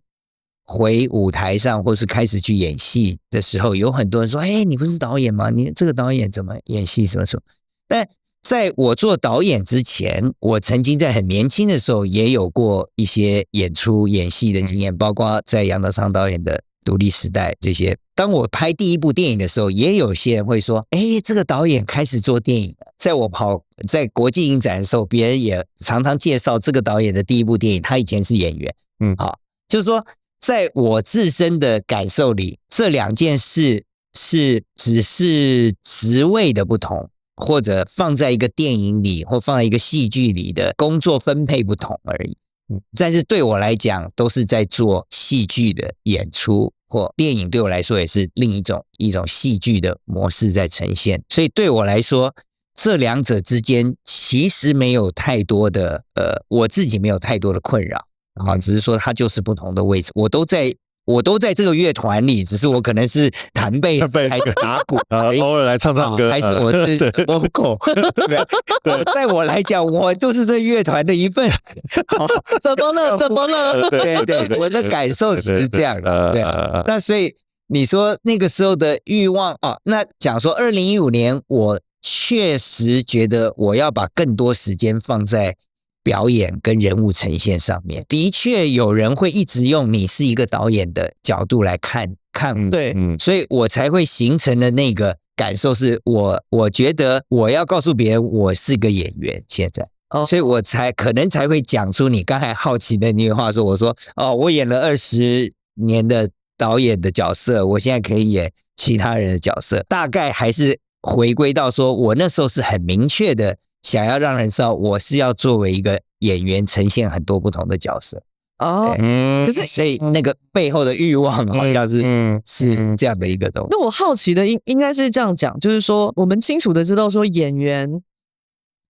回舞台上，或是开始去演戏的时候，有很多人说：“哎，你不是导演吗？你这个导演怎么演戏？什么什么？”但在我做导演之前，我曾经在很年轻的时候也有过一些演出演戏的经验，包括在杨德昌导演的《独立时代》这些。当我拍第一部电影的时候，也有些人会说：“哎，这个导演开始做电影了。”在我在国际影展的时候，别人也常常介绍这个导演的第一部电影，他以前是演员。好，就是说，在我自身的感受里，这两件事只是职位的不同，或者放在一个电影里或放在一个戏剧里的工作分配不同而已。但是对我来讲，都是在做戏剧的演出，或电影对我来说也是另一种戏剧的模式在呈现。所以对我来说，这两者之间其实没有太多的我自己没有太多的困扰啊，只是说它就是不同的位置，我都在这个乐团里，只是我可能是弹贝斯还是打鼓，偶尔来唱歌，还是我是 vocal。在我来讲，我就是这乐团的一份。怎么了？对，我的感受只是这样的。对，那所以你说那个时候的欲望那讲说2015年，我确实觉得我要把更多时间放在表演跟人物呈现上面。的确有人会一直用你是一个导演的角度来看对，所以我才会形成了那个感受，是我觉得我要告诉别人我是个演员现在。所以我可能才会讲出你刚才好奇的那句话，说我说我演了20年的导演的角色，我现在可以演其他人的角色，大概还是回归到说我那时候是很明确的想要让人知道我是要作为一个演员呈现很多不同的角色。可是所以那个背后的欲望好像是这样的一个东西。那我好奇的应该是这样讲，就是说我们清楚的知道说演员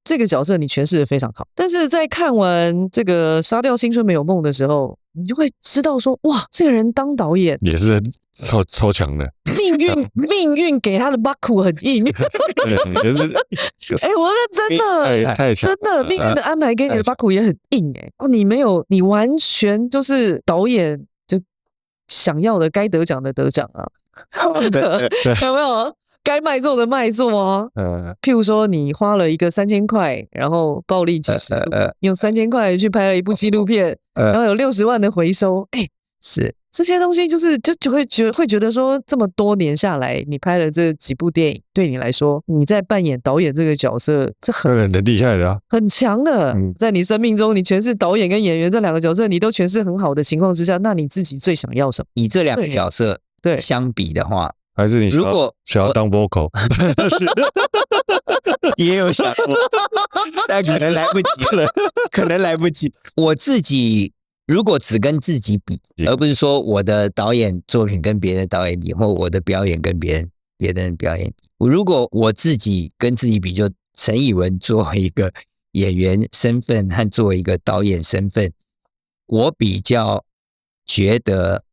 这个角色你诠释的非常好，但是在看完这个《杀掉青春没有梦》的时候，你就会知道说，哇，这个人当导演也是超强的，命运给他的巴苦很硬。也是，我认真的，太强，真的，命运的安排给你的巴苦也很硬你完全就是导演就想要的该得奖的得奖啊，有没有？该卖座的卖座啊，譬如说你花了一个3000块，然后暴力几十度，用3000块去拍了一部纪录片，然后有60万的回收，是这些东西就会觉得说，这么多年下来，你拍了这几部电影，对你来说，你在扮演导演这个角色，这很厉害的很强的。在你生命中，你诠释导演跟演员这两个角色，你都诠释很好的情况之下，那你自己最想要什么？以这两个角色相比的话。还是你如果想要当 vocal， 也有想过，但可能来不及。我自己如果只跟自己比，而不是说我的导演作品跟别人的导演比，或我的表演跟别人表演比，如果我自己跟自己比，就陈以文作为一个演员身份和作为一个导演身份，我比较觉得。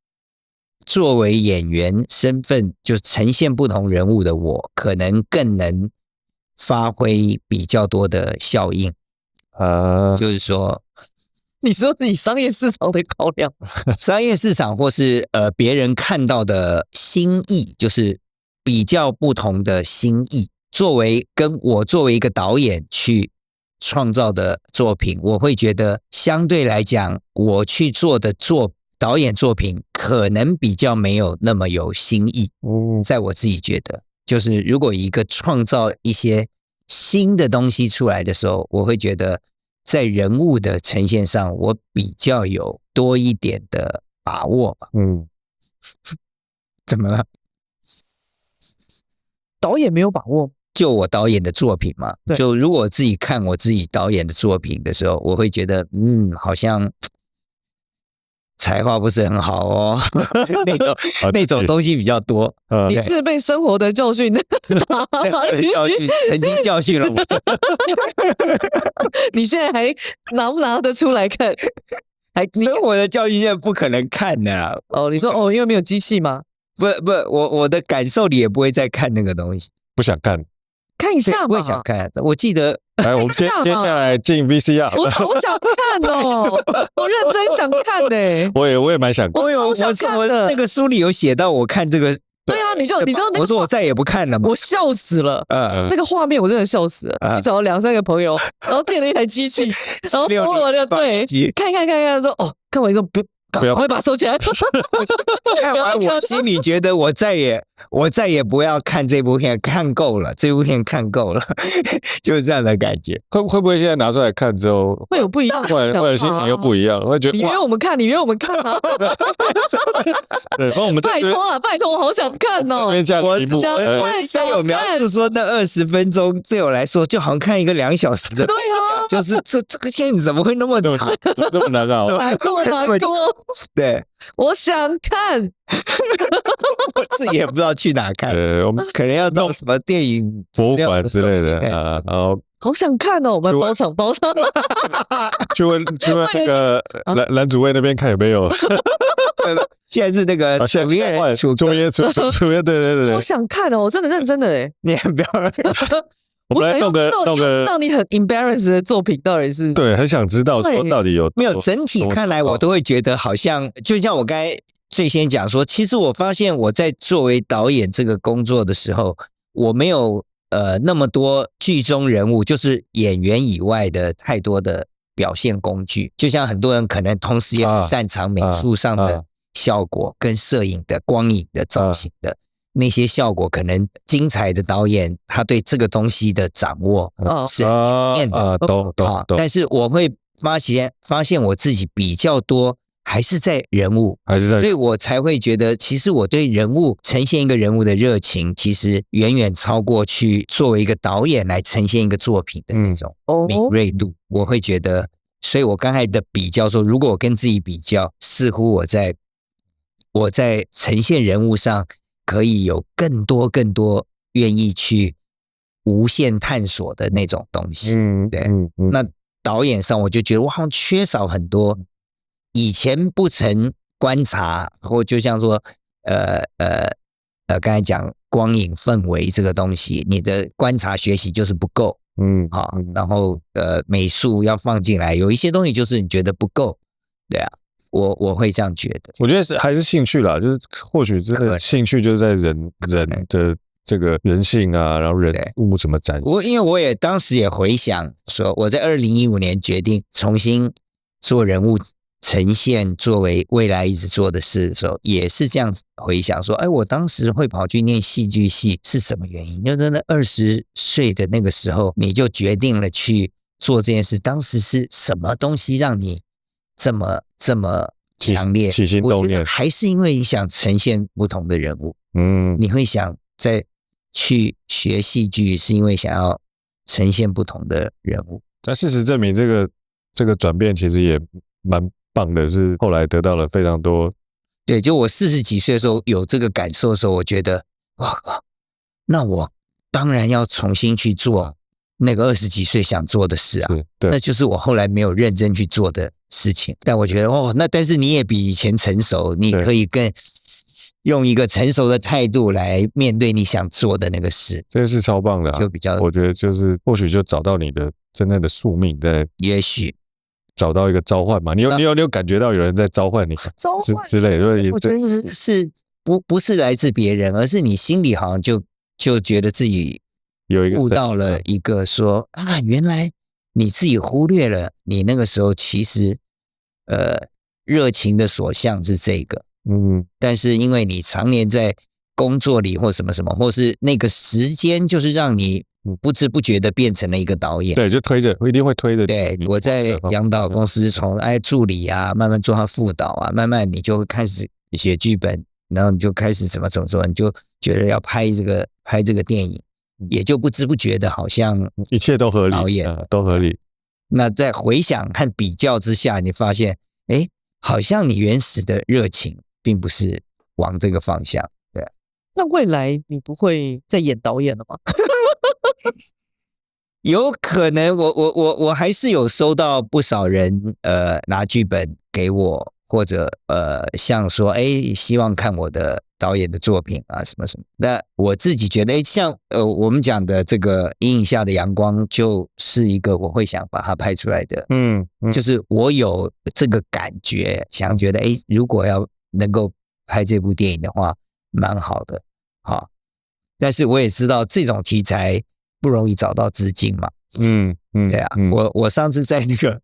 作为演员身份，就呈现不同人物的我，可能更能发挥比较多的效应。就是说，你说自己商业市场的考量，商业市场或是别人看到的新意，就是比较不同的新意。作为一个导演去创造的作品，我会觉得相对来讲，我去做的导演作品可能比较没有那么有新意，在我自己觉得，就是如果一个创造一些新的东西出来的时候，我会觉得在人物的呈现上，我比较有多一点的把握吧。怎么了？导演没有把握？就我导演的作品嘛，就如果我自己看我自己导演的作品的时候，我会觉得，好像。才华不是很好哦，那种东西比较多。你是被生活的教训曾经教训了我。你现在还拿不拿得出来看？生活的教训现在不可能看的啦。你说因为没有机器吗？不，我的感受里也不会再看那个东西，不想看，看一下嘛，不会想看。我记得，来，我们接下来进 VCR。我想看哦，我认真想看呢。我也蛮想看。我那个书里有写到，我看这个。对啊，你知道那个，我说我再也不看了嘛，我笑死了。那个画面我真的笑死了。你找了2-3个朋友，然后建了一台机器，然后播了那个对，看，说哦，看完之后不要，快把它收起来。看完我心里觉得我再也不要看这部片，看够了，这部片看够了，就是这样的感觉。会不会现在拿出来看之后会有不一样，或者心情又不一样？会觉得你约我们看啊！对，帮我们拜托，我好想看哦！我想有描述说那20分钟对我来说就好像看一个2小时的，对啊，就是这个片子怎么会那么长，那么难熬？难过。对，我想看，我自己也不知道去哪看。我们可能要到什么电影博物馆之类的啊，然后好想看哦，我们包场。去问那个蓝主委那边看有没有。现在是那个主演，对，好想看哦，我真的认真的哎，你也不要。我们来弄个让你很 embarrass 的作品到底是？对，很想知道说到底有没有？整体看来，我都会觉得好像，就像我刚才最先讲说，其实我发现我在作为导演这个工作的时候，我没有那么多剧中人物，就是演员以外的太多的表现工具。就像很多人可能同时也很擅长美术上的效果跟摄影的光影的造型的。那些效果可能精彩的导演，他对这个东西的掌握是很灵验的，懂。但是我会发现我自己比较多还是在人物，所以我才会觉得，其实我对人物呈现一个人物的热情，其实远远超过去作为一个导演来呈现一个作品的那种敏锐度。我会觉得，所以我刚才的比较说，如果我跟自己比较，似乎我在呈现人物上。可以有更多愿意去无限探索的那种东西，对。那导演上我就觉得我好像缺少很多以前不曾观察，或就像说刚才讲光影氛围这个东西，你的观察学习就是不够，好，然后美术要放进来，有一些东西就是你觉得不够，对啊。我会这样觉得，我觉得还是兴趣啦，就是或许真的兴趣就是在人的这个人性啊，然后人物怎么展现。因为我也当时也回想说，我在2015年决定重新做人物呈现，作为未来一直做的事的时候，也是这样子回想说，我当时会跑去念戏剧系是什么原因？就是那20岁的那个时候，你就决定了去做这件事，当时是什么东西让你这么强烈起心动念？还是因为你想呈现不同的人物，你会想再去学戏剧，是因为想要呈现不同的人物。那事实证明，这个转变其实也蛮棒的，是后来得到了非常多。对，就我40几岁的时候有这个感受的时候，我觉得哇，那我当然要重新去做那个20几岁想做的事啊，那就是我后来没有认真去做的事情。但我觉得但是你也比以前成熟，你可以更用一个成熟的态度来面对你想做的那个事，这是超棒的，就比较，我觉得就是或许就找到你的真正的宿命，在也许找到一个召唤嘛。你有感觉到有人在召唤你之类的？我觉得是不是来自别人，而是你心里好像就觉得自己有一个悟到了一个说原来你自己忽略了你那个时候其实热情的所向是这个，但是因为你常年在工作里或什么什么，或是那个时间就是让你不知不觉的变成了一个导演，对，就推着，我一定会推着。对，我在杨导公司从助理啊，慢慢做到副导啊，慢慢你就开始写剧本，然后你就开始怎么，你就觉得要拍这个电影，也就不知不觉的好像一切都合理，导演都合理。那在回想和比较之下，你发现，好像你原始的热情并不是往这个方向。对，那未来你不会再演导演了吗？有可能，我还是有收到不少人拿剧本给我，或者像说希望看我的导演的作品啊什么什么。那我自己觉得像我们讲的这个阴影下的阳光就是一个我会想把它拍出来的，就是我有这个感觉，想觉得如果要能够拍这部电影的话蛮好的。好，但是我也知道这种题材不容易找到资金嘛。对啊，我上次在那个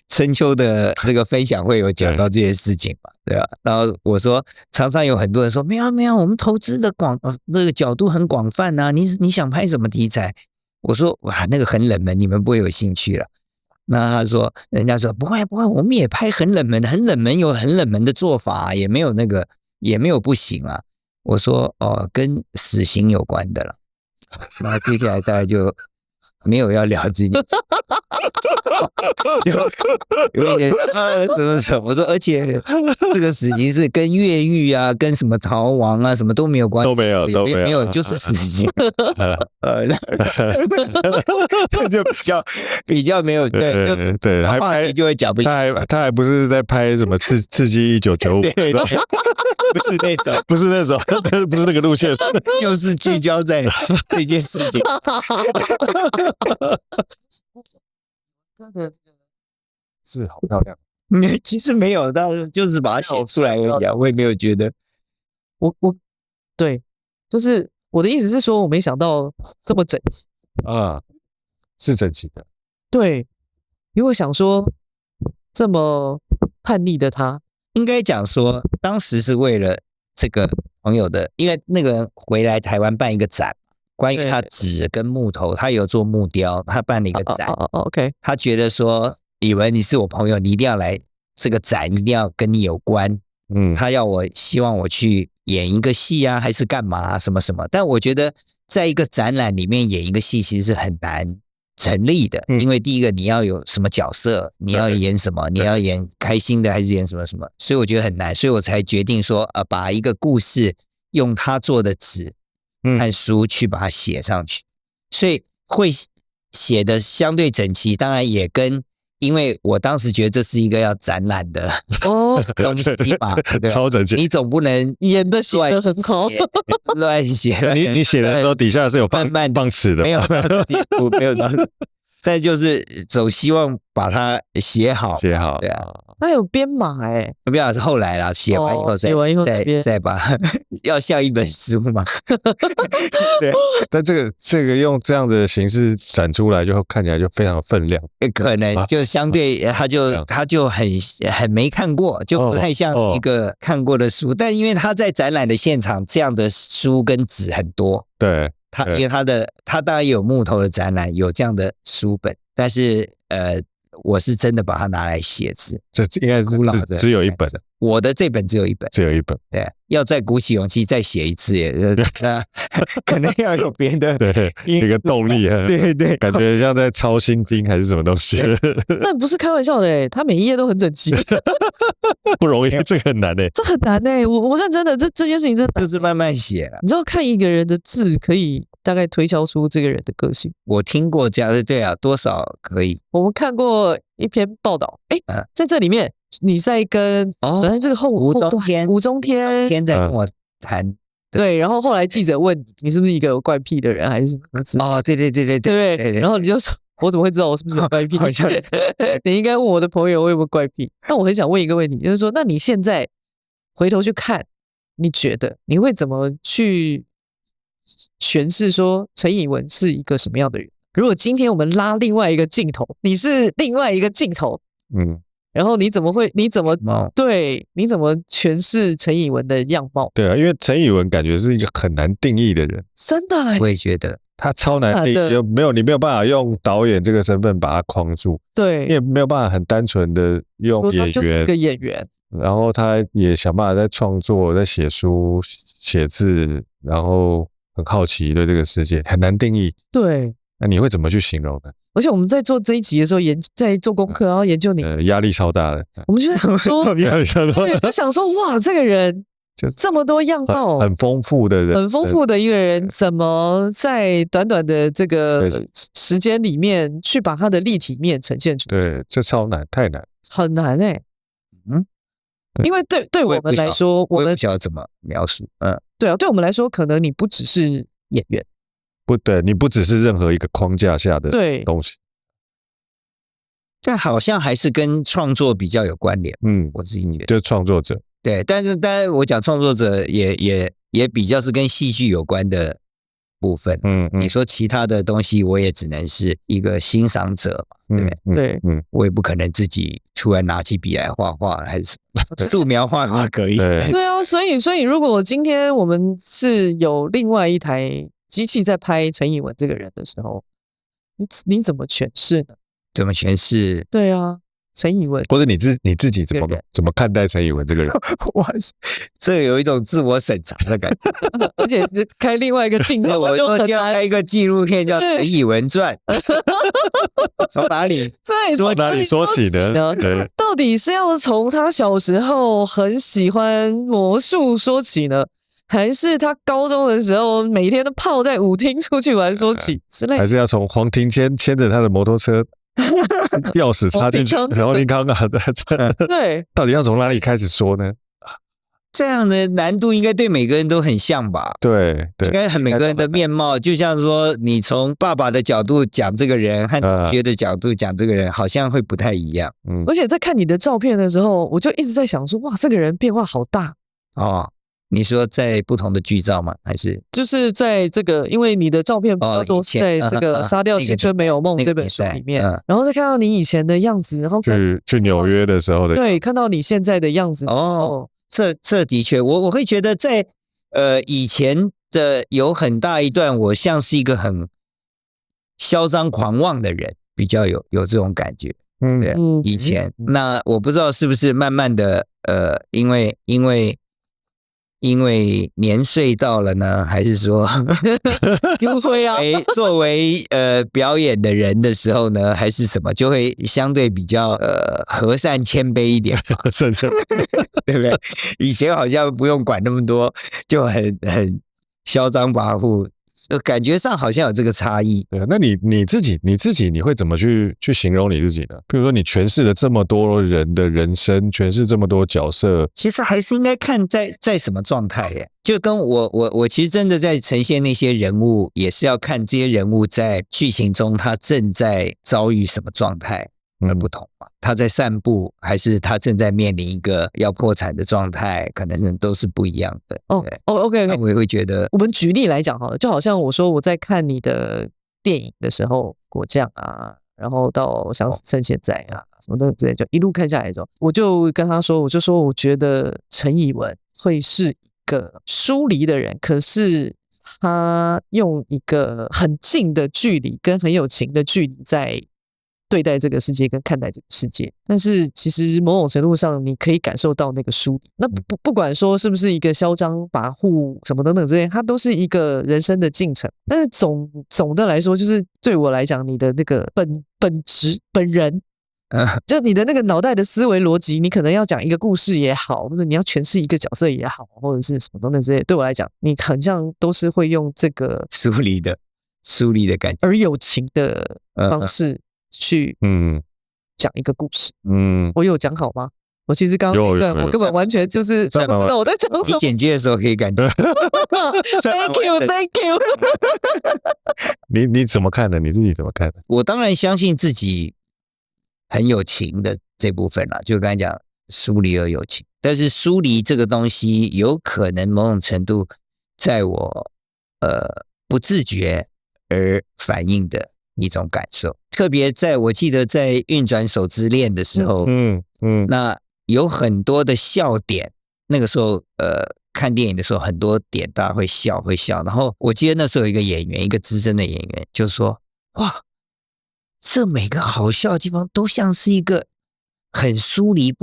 春秋的这个分享会有讲到这些事情嘛，对吧？然后我说常常有很多人说没有，我们投资的那个角度很广泛啊，你想拍什么题材？我说哇，那个很冷门，你们不会有兴趣了。那人家说不会，我们也拍很冷门有很冷门的做法，也没有不行啊。我说跟死刑有关的了。那接下来大概就没有要聊这件事，有一点什么，我说而且这个死刑是跟越狱啊，跟什么逃亡啊，什么都没有关系，都没有，就是死刑。这就比较没有对，话题就会讲不进去。他还不是在拍什么刺激1995，对，不是那种，不是那个路线，就是聚焦在这件事情。他的字好漂亮。其实没有，但是就是把它写出来而已啊，我也没有觉得。我对，就是我的意思是说，我没想到这么整齐啊，是整齐的。对，因为我想说，这么叛逆的他，应该讲说，当时是为了这个朋友的，因为那个人回来台湾办一个展。关于他纸跟木头，他有做木雕，他办了一个展。OK， 他觉得说，以为你是我朋友，你一定要来这个展，一定要跟你有关。他希望我去演一个戏啊，还是干嘛啊，什么什么。但我觉得，在一个展览里面演一个戏，其实是很难成立的，因为第一个你要有什么角色，你要演什么，你要演开心的还是演什么什么，所以我觉得很难，所以我才决定说，把一个故事用他做的纸。和书去把它写上去，所以会写的相对整齐，当然也因为我当时觉得这是一个要展览的东西嘛，超整齐，你总不能演的写得很好，乱写。你写的时候底下是有放尺的，没有到，但就是总希望把它写好，对啊。他有编码不要是后来啦，写完以后再把要像一本书嘛。对，但这个用这样的形式展出来，就看起来就非常有分量。可能就相对他就很没看过，就不太像一个看过的书。但因为他在展览的现场，这样的书跟纸很多。对，因为他当然有木头的展览，有这样的书本，但是我是真的把它拿来写字，这应该是只有一本。我的这本只有一本，对，要再鼓起勇气再写一次也，可能要有别的一个动力啊，对，感觉像在抄心经还是什么东西。那不是开玩笑的他每一页都很整齐，不容易，这个很难这很难我认真的，这件事情真的就是慢慢写了。你知道看一个人的字可以大概推敲出这个人的个性。我听过这样的，对啊，多少可以。我们看过一篇报道，在这里面你在跟这个吴中天在跟我谈，对，然后后来记者问你是不是一个有怪癖的人还是什么？对，然后你就说我怎么会知道我是不是有怪癖？你应该问我的朋友我有没有怪癖。那我很想问一个问题，就是说，那你现在回头去看，你觉得你会怎么去诠释说陈以文是一个什么样的人？如果今天我们拉另外一个镜头，你是另外一个镜头，然后你怎么诠释陈以文的样貌？对啊，因为陈以文感觉是一个很难定义的人，真的我也觉得他超难定义，你没有办法用导演这个身份把他框住，对，你也没有办法很单纯的用演员，就是一个演员，然后他也想办法在创作、在写书、写字，然后很好奇对这个世界，很难定义。对，那你会怎么去形容呢？而且我们在做这一集的时候，在做功课，然后研究你，压力超大的。我们就在想说，压力超大，对，就想说，哇，这个人这么多样貌，很丰富的人，很丰富的一个人，怎么在短短的这个时间里面去把他的立体面呈现出来？对，这超难，太难，很难因为对我们来说，我也不晓得怎么描述。对啊，对我们来说，可能你不只是演员，不对，你不只是任何一个框架下的东西，但好像还是跟创作比较有关联。我自己觉得就是创作者。对，但是当然我讲创作者也比较是跟戏剧有关的部分。你说其他的东西，我也只能是一个欣赏者嘛，对不对？我也不可能自己突然拿起笔来画画，还是什么素描画画可以。对啊，所以如果今天我们是有另外一台机器在拍陈以文这个人的时候，你怎么诠释呢？怎么诠释？对啊，陈以文，或者你自己怎么看待陈以文这个人？哇，这有一种自我审查的感觉，而且是开另外一个镜头，我就要开一个纪录片叫《陈以文传》，从哪里说起呢？到底是要从他小时候很喜欢魔术说起呢？还是他高中的时候每天都泡在舞厅出去玩说起之类的？还是要从黄庭坚牵着他的摩托车钥匙插进去，黄庭康啊，对，到底要从哪里开始说呢？这样的难度应该对每个人都很像吧？对，应该每个人的面貌，就像说你从爸爸的角度讲这个人，和同学的角度讲这个人，好像会不太一样。而且在看你的照片的时候，我就一直在想说，哇，这个人变化好大哦。你说在不同的剧照吗？还是就是在这个，因为你的照片比较多是在这个《杀掉青春没有梦》这本书里面，然后再看到你以前的样子，然后去纽约的时候的，对，看到你现在的样子哦，这的确，我会觉得在以前的有很大一段，我像是一个很嚣张狂妄的人，比较有这种感觉。对，以前那我不知道是不是慢慢的因为年岁到了呢，还是说作为表演的人的时候呢，还是什么，就会相对比较和善谦卑一点嘛，对不对？以前好像不用管那么多，就很嚣张跋扈。感觉上好像有这个差异。对，那你自己你会怎么去形容你自己呢？比如说你诠释了这么多人的人生，诠释这么多角色，其实还是应该看在什么状态耶。就跟我其实真的在呈现那些人物，也是要看这些人物在剧情中他正在遭遇什么状态而不同嘛。他在散步，还是他正在面临一个要破产的状态，可能都是不一样的。OK， 我也会觉得，我们举例来讲好了，就好像我说我在看你的电影的时候，果酱啊，然后到想死趁现在啊什么的之类，就一路看下来之后，我就跟他说，我觉得陈以文会是一个疏离的人，可是他用一个很近的距离跟很有情的距离在对待这个世界跟看待这个世界，但是其实某种程度上你可以感受到那个疏离。那不管说是不是一个嚣张跋扈什么等等之类，它都是一个人生的进程。但是总的来说，就是对我来讲，你的那个本人，就你的那个脑袋的思维逻辑，你可能要讲一个故事也好，或者你要诠释一个角色也好，或者是什么等等之类，对我来讲，你很像都是会用这个疏离的感觉，而有情的方式。去讲一个故事，我有讲好吗？我其实刚刚那段我根本完全就是不知道我在讲什么。你剪接的时候可以感觉。Thank you。你怎么看的？你自己怎么看的？我当然相信自己很有情的这部分啦，就刚才讲疏离而有情，但是疏离这个东西有可能某种程度在我不自觉而反映的一种感受。特别在我记得在运转手之恋的时候，那有很多的笑点，那个时候看电影的时候很多点大家会笑，然后我记得那时候有一个演员，一个资深的演员就说，哇，这每个好笑的地方都像是一个很疏离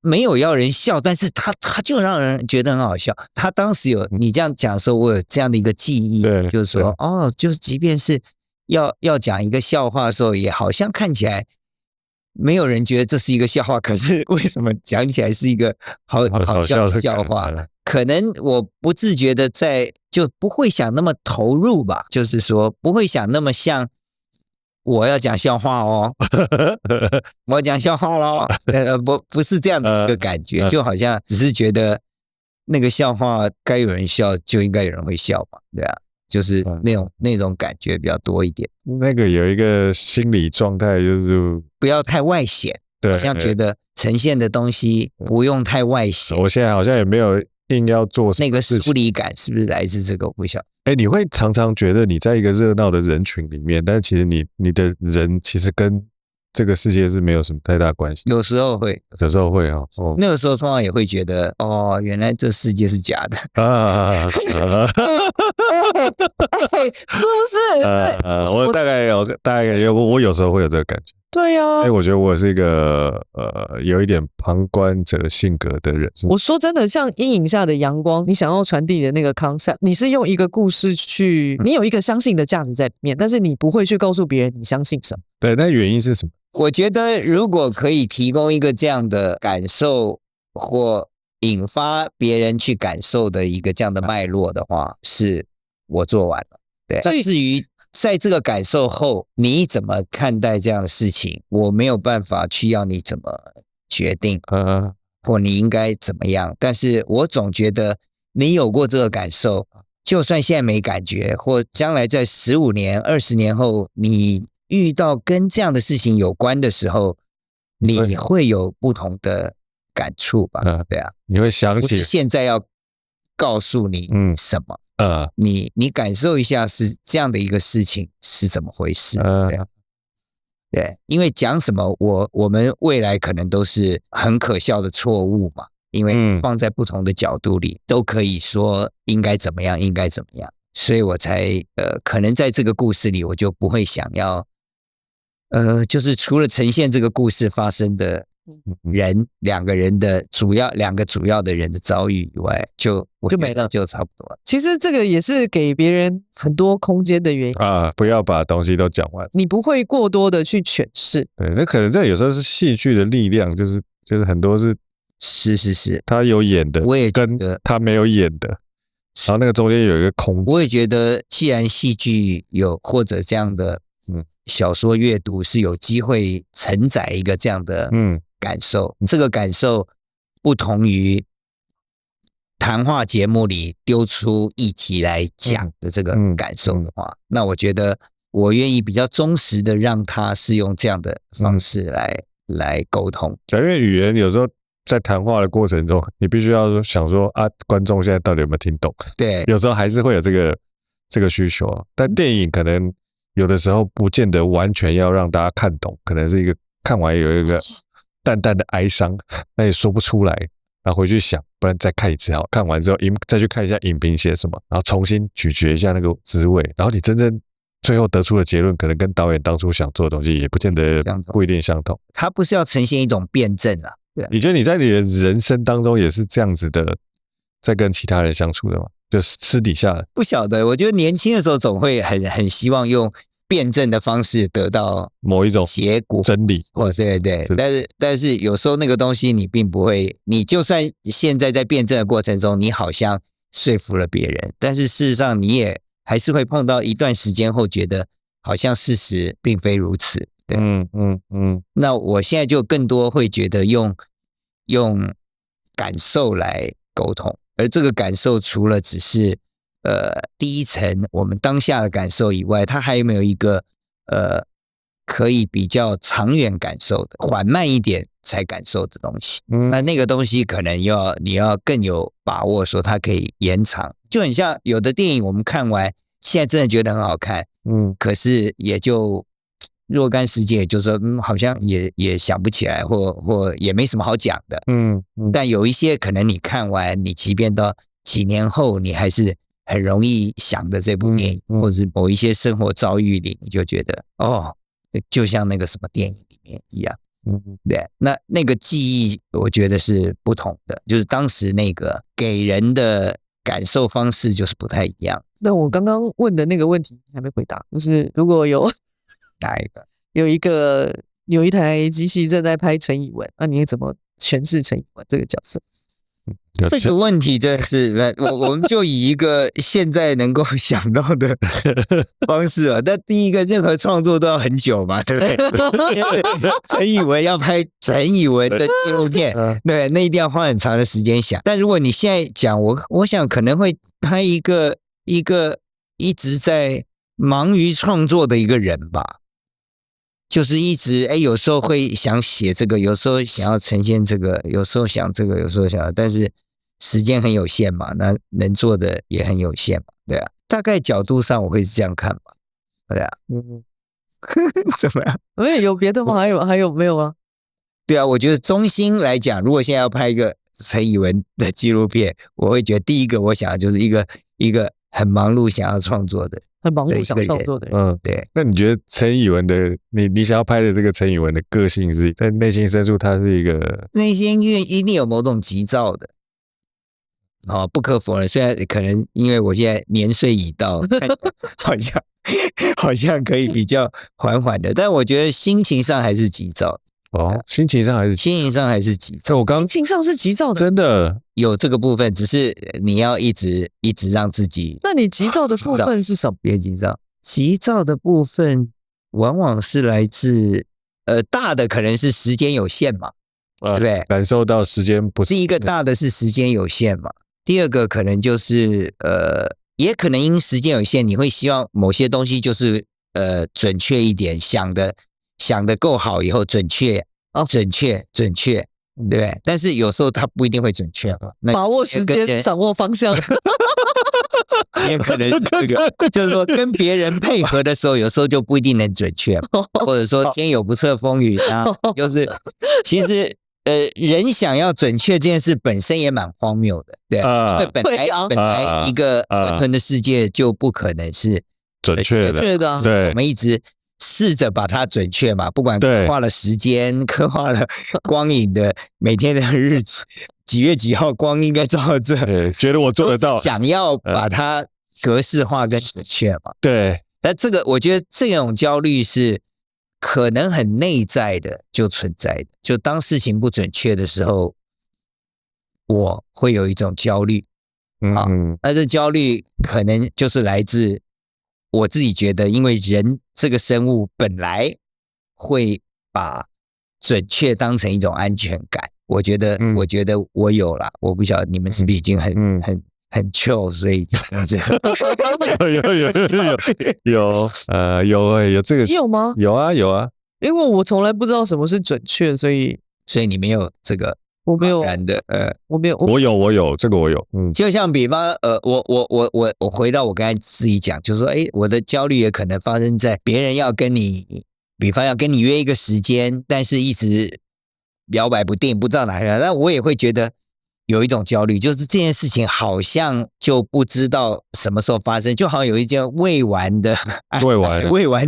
没有要人笑，但是他就让人觉得很好笑。他当时有你这样讲的时候，我有这样的一个记忆，就是说就是即便是要讲一个笑话的时候，也好像看起来没有人觉得这是一个笑话，可是为什么讲起来是一个好笑的笑话？可能我不自觉的就不会想那么投入吧，就是说不会想那么像我要讲笑话哦，我要讲笑话咯，不是这样的一个感觉，就好像只是觉得那个笑话该有人笑就应该有人会笑嘛，对啊，就是那种感觉比较多一点。那个有一个心理状态，就是不要太外显，对，好像觉得呈现的东西不用太外显。我现在好像也没有硬要做什么那个疏离感，是不是来自这个？我不晓得。你会常常觉得你在一个热闹的人群里面，但是其实你的人其实跟这个世界是没有什么太大关系。有时候会哦。那个时候通常也会觉得，哦，原来这世界是假的是不是？我大概有，我有时候会有这个感觉。对呀，我觉得我是一个有一点旁观者性格的人。我说真的，像阴影下的阳光，你想要传递的那个 concept， 你是用一个故事去，你有一个相信的价值在里面，但是你不会去告诉别人你相信什么。对，那原因是什么？我觉得如果可以提供一个这样的感受，或引发别人去感受的一个这样的脉络的话，是我做完了。对，那至于在这个感受后，你怎么看待这样的事情，我没有办法去要你怎么决定，或你应该怎么样。但是我总觉得你有过这个感受，就算现在没感觉，或将来在15年、20年后，你遇到跟这样的事情有关的时候，你会有不同的感触吧？对啊，你会想起，不是现在要告诉你什么。你感受一下是这样的一个事情是怎么回事，对，因为讲什么我们未来可能都是很可笑的错误嘛，因为放在不同的角度里都可以说应该怎么样，应该怎么样，所以我才可能在这个故事里我就不会想要就是除了呈现这个故事发生的人两个主要的人的遭遇以外，就没了，就差不多了。其实这个也是给别人很多空间的原因啊，不要把东西都讲完，你不会过多的去诠释。对，那可能这有时候是戏剧的力量，就是很多是他有演的，我也觉得跟他没有演的，然后那个中间有一个空间。我也觉得，既然戏剧有或者这样的小说阅读是有机会承载一个这样的感受，这个感受不同于谈话节目里丢出议题来讲的这个感受的话，那我觉得我愿意比较忠实的让他是用这样的方式来沟通。因为语言有时候在谈话的过程中，你必须要想说啊，观众现在到底有没有听懂？对，有时候还是会有这个需求，但电影可能有的时候不见得完全要让大家看懂，可能是一个看完有一个淡淡的哀伤，那也说不出来，然后回去想，不然再看一次好，看完之后再去看一下影评写什么，然后重新咀嚼一下那个滋味，然后你真正最后得出的结论，可能跟导演当初想做的东西也不见得不一定相同。他不是要呈现一种辩证啊。对，你觉得你在你的人生当中也是这样子的，在跟其他人相处的吗？就是私底下的？不晓得，我觉得年轻的时候总会很希望用辩证的方式得到某一种结果真理。对，但是有时候那个东西你并不会，你就算现在在辩证的过程中，你好像说服了别人，但是事实上你也还是会碰到一段时间后，觉得好像事实并非如此。对，那我现在就更多会觉得用感受来沟通，而这个感受除了只是第一层我们当下的感受以外，它还有没有一个可以比较长远感受的，缓慢一点才感受的东西？那个东西可能你要更有把握，说它可以延长。就很像有的电影我们看完，现在真的觉得很好看，可是也就若干时间，也就是说，好像也想不起来，或也没什么好讲的。但有一些可能你看完，你即便到几年后，你还是很容易想的这部电影，或者是某一些生活遭遇里，你就觉得哦，就像那个什么电影里面一样。对，那个记忆，我觉得是不同的，就是当时那个给人的感受方式就是不太一样。那我刚刚问的那个问题还没回答，就是如果有哪一个？有一台机器正在拍陈以文，那你怎么诠释陈以文这个角色？这个问题真的是，我们就以一个现在能够想到的方式啊。但第一个，任何创作都要很久嘛，对不对？陈以文要拍陈以文的纪录片，对，那一定要花很长的时间想。但如果你现在讲，我想可能会拍一个一直在忙于创作的一个人吧。就是一直有时候会想写这个，有时候想要呈现这个，有时候想这个，有时候想，但是时间很有限嘛，那能做的也很有限嘛，对啊。大概角度上我会是这样看吧，对啊。怎么样？有别的吗？还有没有啊？对啊，我觉得中心来讲，如果现在要拍一个陈以文的纪录片，我会觉得第一个我想的就是一个很忙碌想要创作的。很忙碌想创作的人，对。那你觉得陈以文的你想要拍的这个陈以文的个性是在内心深处，他是一个内心一定有某种急躁的，不可否认。虽然可能因为我现在年岁已到，好像可以比较缓缓的，但我觉得心情上还是急躁。心情上还是急躁。心情上是急躁的，真的有这个部分，只是你要一直让自己。那你急躁的部分是什么？别急躁，急躁的部分往往是来自大的可能是时间有限嘛，对不对？感受到时间不是第一个大的是时间有限嘛，第二个可能就是也可能因时间有限，你会希望某些东西就是准确一点，想的够好以后准确，对不对？但是有时候它不一定会准确，把握时间，掌握方向。也可能是这个，就是说跟别人配合的时候，有时候就不一定能准确，或者说天有不测风云啊，就是其实人想要准确这件事本身也蛮荒谬的，对，因为本来一个混沌的世界就不可能是准确的，对，我们一直试着把它准确嘛，不管刻画了时间，刻画了光影的每天的日子，几月几号光应该照到这，觉得我做得到，想要把它格式化跟准确嘛，对。但这个我觉得这种焦虑是可能很内在的就存在的，就当事情不准确的时候，我会有一种焦虑，那这焦虑可能就是来自我自己觉得，因为人这个生物本来会把准确当成一种安全感。我觉得我有啦，我不晓得你们是不是已经很 chill， 所以这样有这个有吗？有啊，因为我从来不知道什么是准确，所以你没有这个。我没有我没有，我有这个我有，就像比方我回到我刚才自己讲，就是说，我的焦虑也可能发生在别人要跟你，比方要跟你约一个时间，但是一直摇摆不定，不知道哪里来，那我也会觉得有一种焦虑，就是这件事情好像就不知道什么时候发生，就好像有一件未完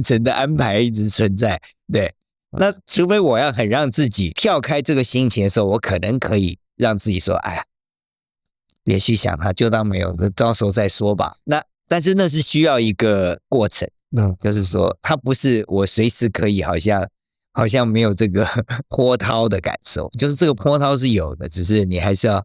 成的安排一直存在，对。那除非我要很让自己跳开这个心情的时候，我可能可以让自己说，哎呀，别去想它，就当没有，到时候再说吧。但是那是需要一个过程，就是说它不是我随时可以好像没有这个波涛的感受，就是这个波涛是有的，只是你还是要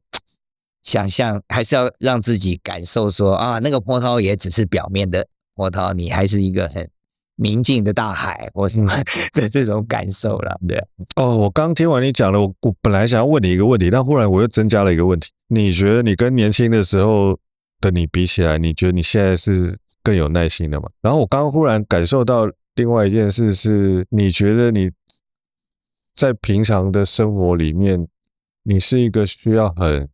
想象，还是要让自己感受说啊，那个波涛也只是表面的波涛，你还是一个很宁静的大海或什么的这种感受了，对。我刚听完你讲了，我本来想要问你一个问题，但忽然我又增加了一个问题。你觉得你跟年轻的时候的你比起来，你觉得你现在是更有耐心的吗？然后我刚刚忽然感受到另外一件事是，你觉得你在平常的生活里面，你是一个需要很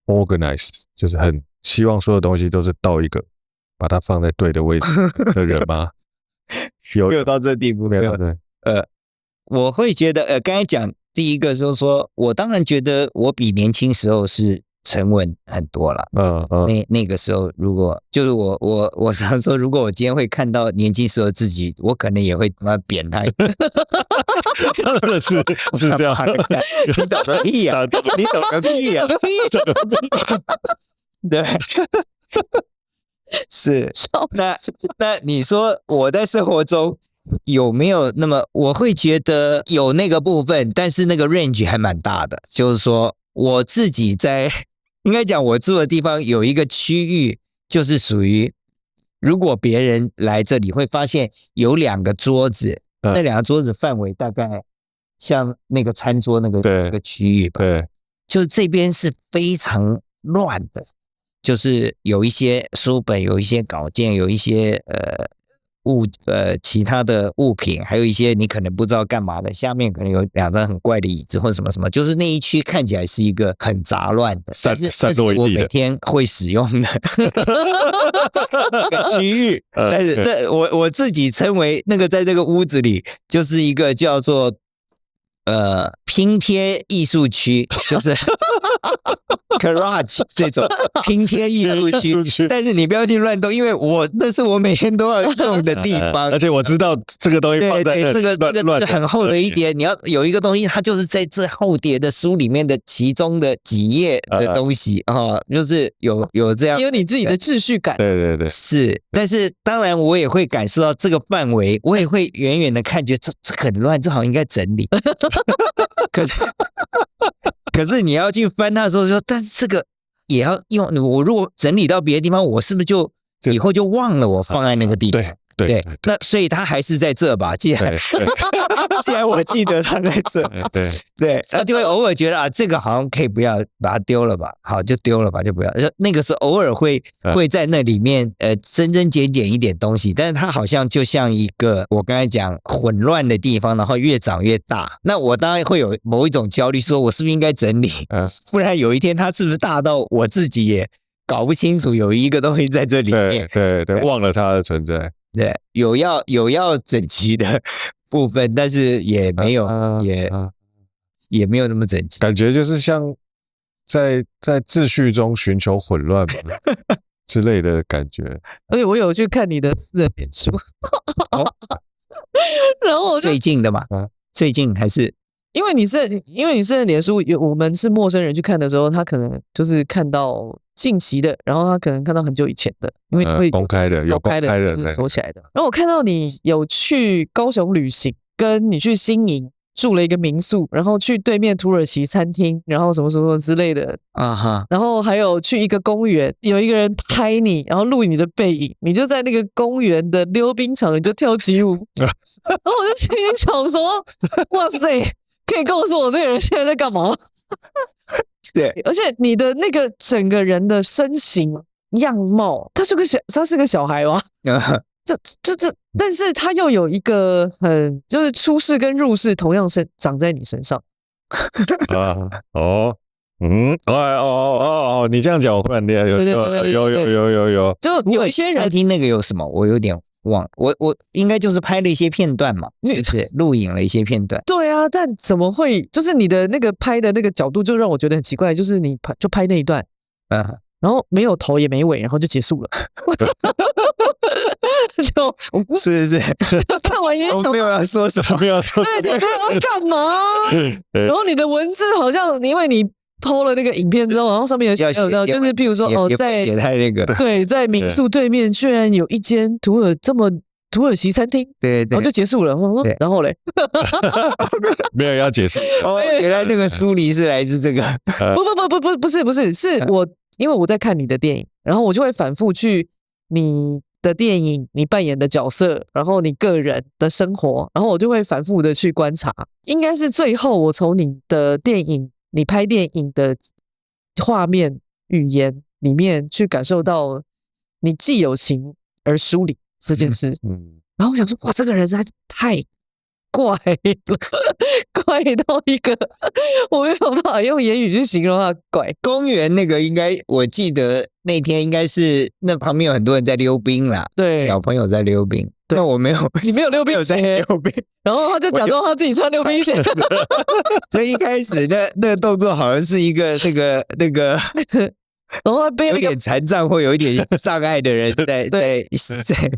organized， 就是很希望所有东西都是到一个把它放在对的位置的人吗？没有到这地步，没有。我会觉得，刚才讲第一个就是说，我当然觉得我比年轻时候是沉稳很多了。那个时候，如果就是我常说，如果我今天会看到年轻时候自己，我可能也会他妈扁他。真的是这样，你懂个屁呀！你懂个屁呀！对。是，那你说我在生活中有没有那么？我会觉得有那个部分，但是那个 range 还蛮大的。就是说，我自己在应该讲我住的地方有一个区域，就是属于如果别人来这里会发现有2个桌子，那2个桌子范围大概像那个餐桌那个区域吧，对，就是这边是非常乱的，就是有一些书本，有一些稿件，有一些其他的物品，还有一些你可能不知道干嘛的，下面可能有2张很怪的椅子或者什么什么，就是那一区看起来是一个很杂乱的，但是我每天会使用的一个区域，但是我自己称为那个在这个屋子里就是一个叫做拼贴艺术区，就是 garage 这种拼贴艺术区，但是你不要去乱动，因为那是我每天都要用的地方，而且我知道这个东西放在这个很厚的一叠，你要有一个东西，它就是在这厚叠的书里面的其中的几页的东西就是有这样，有你自己的秩序感，对，是，但是当然我也会感受到这个范围，我也会远远的看，觉得这很乱，这好像应该整理。可是你要去翻它的时候说，但是这个也要用。我如果整理到别的地方，我是不是就以后就忘了我放在那个地方？对，那所以它还是在这吧？既然我记得它在这，对，然后就会偶尔觉得这个好像可以不要把它丢了吧？好，就丢了吧，就不要。那个是偶尔会在那里面增增减减一点东西，但是它好像就像一个我刚才讲混乱的地方，然后越长越大。那我当然会有某一种焦虑，说我是不是应该整理？不然有一天它是不是大到我自己也搞不清楚有一个东西在这里面？对，忘了它的存在。对，有要整齐的部分，但是也没有，也没有那么整齐。感觉就是像在秩序中寻求混乱之类的感觉。而且我有去看你的私人脸书，然后我就最近的嘛，最近还是因为你是脸书，我们是陌生人去看的时候，他可能就是看到近期的，然后他可能看到很久以前的，因为你会公开的就是锁起来的。然后我看到你有去高雄旅行，跟你去新营住了一个民宿，然后去对面土耳其餐厅，然后什么什么之类的然后还有去一个公园，有一个人拍你，然后录你的背影，你就在那个公园的溜冰场，你就跳起舞，然后我就心里想说，哇塞，可以告诉我这个人现在在干嘛吗？对，而且你的那个整个人的身形样貌，他是个小孩吗？但是他又有一个就是出世跟入世同样长在你身上。你这样讲我忽然有，就有一些人餐厅那个有什么，我有点忘，我应该就是拍了一些片段嘛，是不是录影了一些片段？对啊，但怎么会？就是你的那个拍的那个角度，就让我觉得很奇怪。就是你拍那一段，然后没有头也没尾，然后就结束了。是，看完也我没有要说什么，没有要说什么，对，你没有要干嘛？然后你的文字好像因为你PO了那个影片之后，然后上面有就是譬如说在写太那个对，在民宿对面居然有一间土耳其餐厅，对，然后就结束了。我说，然后嘞，没有要解释。原来那个疏离是来自这个。不是，是我因为我在看你的电影，然后我就会反复去你的电影，你扮演的角色，然后你个人的生活，然后我就会反复的去观察。应该是最后我从你的电影，你拍电影的画面语言里面去感受到你既有情而疏离这件事。然后我想说，哇，这个人实在是太怪了，怪到一个我没有办法用言语去形容他怪。公园那个应该，我记得那天应该是那旁边有很多人在溜冰啦，对，小朋友在溜冰。那我没有，你没有溜冰鞋，溜冰，然后他就假装他自己穿溜冰鞋。所以一开始那个动作好像是一个那个。然后被有点残障或有一点障碍的人在，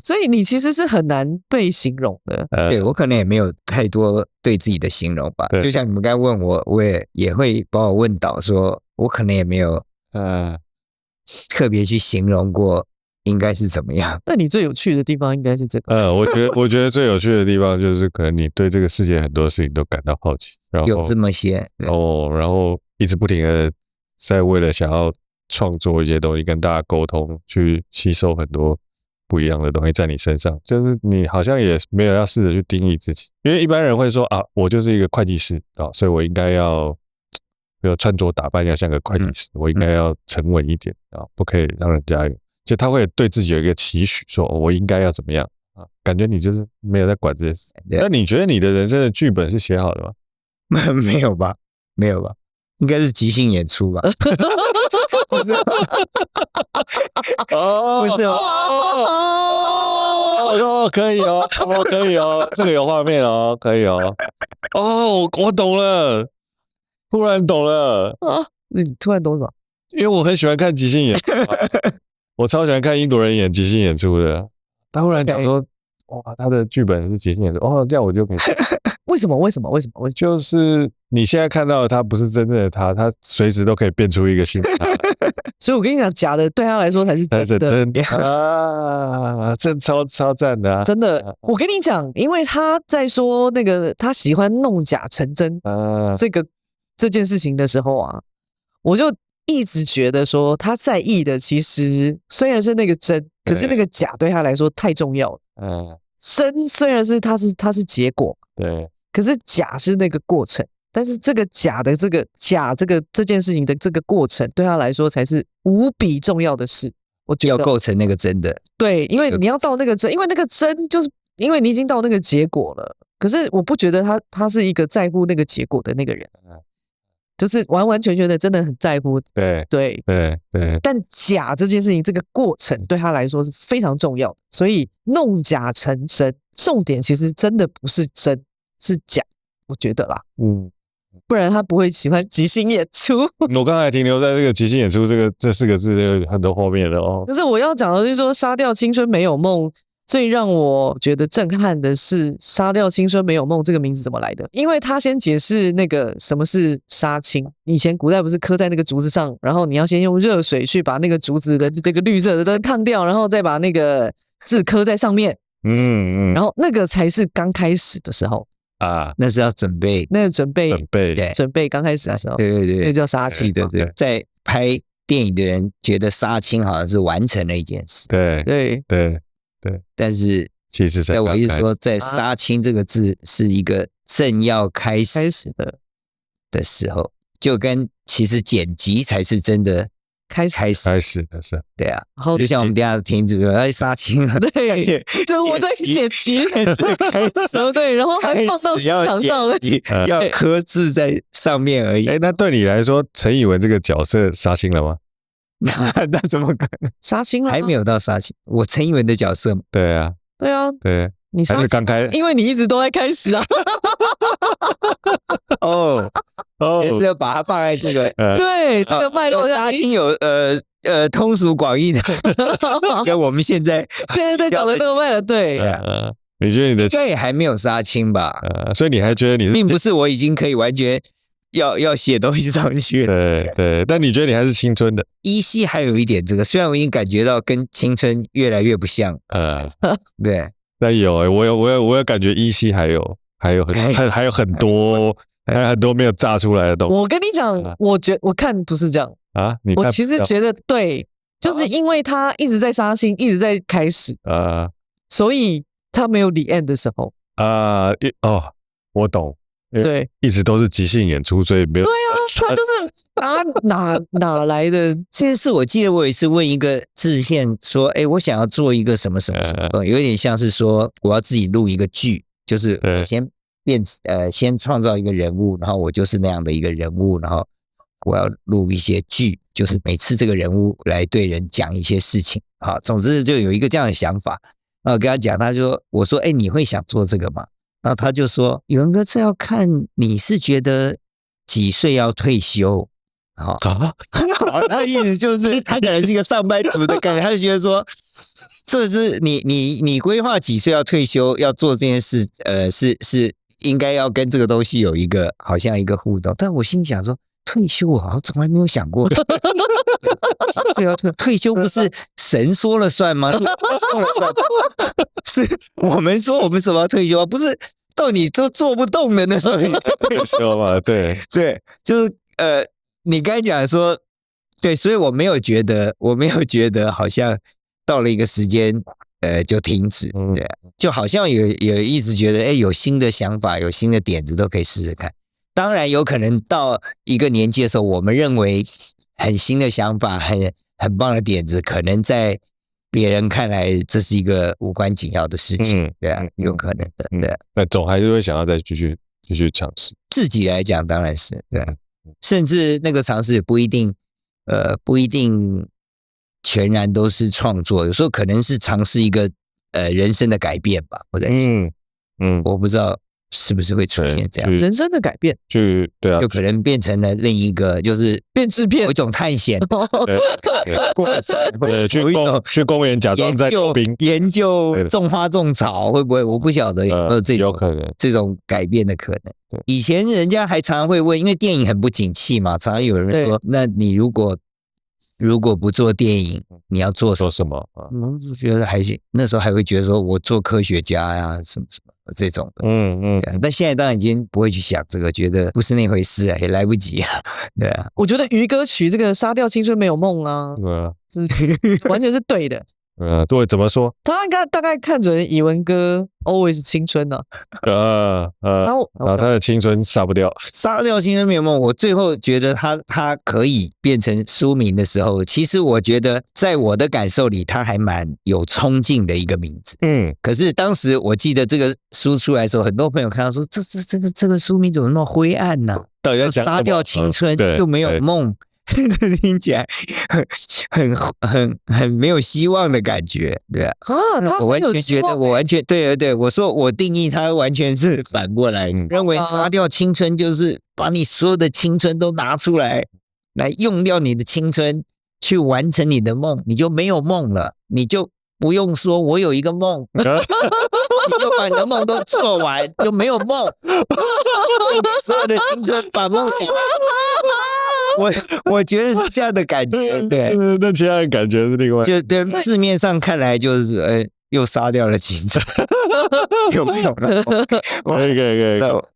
所以你其实是很难被形容的。对，我可能也没有太多对自己的形容吧。就像你们刚才问我，我也会把我问倒，说我可能也没有特别去形容过应该是怎么样。但你最有趣的地方应该是这个。我觉得最有趣的地方就是可能你对这个世界很多事情都感到好奇，然后有这么些，然后一直不停的在为了想要创作一些东西，跟大家沟通，去吸收很多不一样的东西在你身上。就是你好像也没有要试着去定义自己，因为一般人会说啊，我就是一个会计师啊，所以我应该要比如穿着打扮要像个会计师，我应该要沉稳一点啊，不可以让人家就他会对自己有一个期许，说我应该要怎么样啊？感觉你就是没有在管这些事。那你觉得你的人生的剧本是写好的吗？没有吧，没有吧，应该是即兴演出吧？不是，哦，不是吗？哦，可以哦，可以哦，这个有画面哦，可以哦。哦，我懂了，突然懂了啊！你突然懂什么？因为我很喜欢看即兴演出，我超喜欢看英国人演即兴演出的。他忽然讲说，哇，他的剧本是即兴演出，哦，这样我就可以。为什么？就是你现在看到的他不是真正的他，他随时都可以变出一个新的他。所以我跟你讲，假的对他来说才是真的啊！这超赞的啊！真的，我跟你讲，因为他在说那个他喜欢弄假成真这件事情的时候啊，我就一直觉得说他在意的其实虽然是那个真，可是那个假对他来说太重要了。真虽然是它是结果，对，可是假是那个过程。但是这个假的这件事情的这个过程对他来说才是无比重要的事，我觉得要构成那个真的。对，因为你要到那个真，因为那个真就是因为你已经到那个结果了。可是我不觉得他是一个在乎那个结果的那个人，就是完完全全的真的很在乎。对。但假这件事情，这个过程对他来说是非常重要的，所以弄假成真，重点其实真的不是真，是假，我觉得啦。不然他不会喜欢即兴演出。我刚才停留在这个即兴演出这4个字有很多画面了哦。可是我要讲的就是说，杀掉青春没有梦，最让我觉得震撼的是杀掉青春没有梦这个名字怎么来的？因为他先解释那个什么是杀青，以前古代不是刻在那个竹子上，然后你要先用热水去把那个竹子的那个绿色的都烫掉，然后再把那个字刻在上面。然后那个才是刚开始的时候。那是要准备，那个准备刚开始的时候，对，那叫杀青。对，在拍电影的人觉得杀青好像是完成了一件事，对，但是其实在我意思说，在杀青这个字是一个正要开始的时候，就跟其实剪辑才是真的开始的是，对啊，就像我们等一下停止杀青了，对，就是我在剪辑，对，然后还放到市场上而已，要刻字在上面而已。那对你来说，陈以文这个角色杀青了吗？那怎么可能杀青了？还没有到杀青，我陈以文的角色，对啊，你还是刚开，因为你一直都在开始啊。也是要把它放在这个对这个脉络杀青有通俗广义的，跟我们现在在讲的那个脉络，对。你觉得你的应该也还没有杀青吧？所以你还觉得你是，并不是我已经可以完全要写东西上去了。对，但你觉得你还是青春的？依稀还有一点这个，虽然我已经感觉到跟青春越来越不像。对。但有我有感觉依稀还有很多没有炸出来的东西。我跟你讲，我看不是这样啊，我其实觉得对，就是因为他一直在杀青，一直在开始所以他没有 the end 的时候我懂，对，一直都是即兴演出，所以没有。对啊，他就是哪来的这件事？我记得我有一次问一个制片说：“我想要做一个什么什么什么，有点像是说我要自己录一个剧，就是我先创造一个人物，然后我就是那样的一个人物，然后我要录一些剧，就是每次这个人物来对人讲一些事情啊。总之就有一个这样的想法。然后跟他讲，我说你会想做这个吗？然后他就说：宇文哥，这要看你是觉得几岁要退休。”好，他的意思就是他可能是一个上班族的概念，他就觉得说，这是你规划几岁要退休，要做这件事，是应该要跟这个东西有一个好像一个互动。但我心里想说，退休我好像从来没有想过，几岁要退休不是神说了算吗？是说了算，是我们说我们什么要退休啊？不是到你都做不动的那时候退休嘛？对，就是你刚才讲说，对，所以我没有觉得好像到了一个时间，就停止，对，就好像有一直觉得，有新的想法，有新的点子都可以试试看。当然有可能到一个年纪的时候，我们认为很新的想法，很棒的点子，可能在别人看来这是一个无关紧要的事情，对啊，有可能的，对啊。但总还是会想要再继续尝试。自己来讲当然是，对啊，甚至那个尝试也不一定全然都是创作，有时候可能是尝试一个人生的改变吧，我在想，我不知道是不是会出现这样人生的改变，对啊，就可能变成了另一个，就是变制片，有一种探险过程，去公园假装在溜冰，研究种花种草，会不会？我不晓得有没有这种有可能这种改变的可能。以前人家还常常会问，因为电影很不景气嘛，常常有人说，那你如果不做电影，你要做什么？我就觉得还是那时候还会觉得说我做科学家呀，什么这种的，但现在当然已经不会去想这个，觉得不是那回事啊，也来不及啊，对啊。我觉得于歌曲这个杀掉青春没有梦啊，完全是对的。对，怎么说？他应该大概看准以文哥 always 青春呢，然后他的青春杀不掉，杀掉青春没有梦。我最后觉得他可以变成书名的时候，其实我觉得在我的感受里，他还蛮有冲劲的一个名字。可是当时我记得这个书出来的时候，很多朋友看到说，这个书名怎么那么灰暗呢？到底在讲什么？杀掉青春又没有梦。听起来很没有希望的感觉，对啊。我完全觉得，对，我说我定义它完全是反过来，认为杀掉青春就是把你所有的青春都拿出来用掉你的青春去完成你的梦，你就没有梦了，你就不用说我有一个梦，你就把你的梦都做完，就没有梦，所有的青春把梦想。我觉得是这样的感觉，对。那其他的感觉是另外，就对字面上看来就是又杀掉了青春，有没有呢？可以。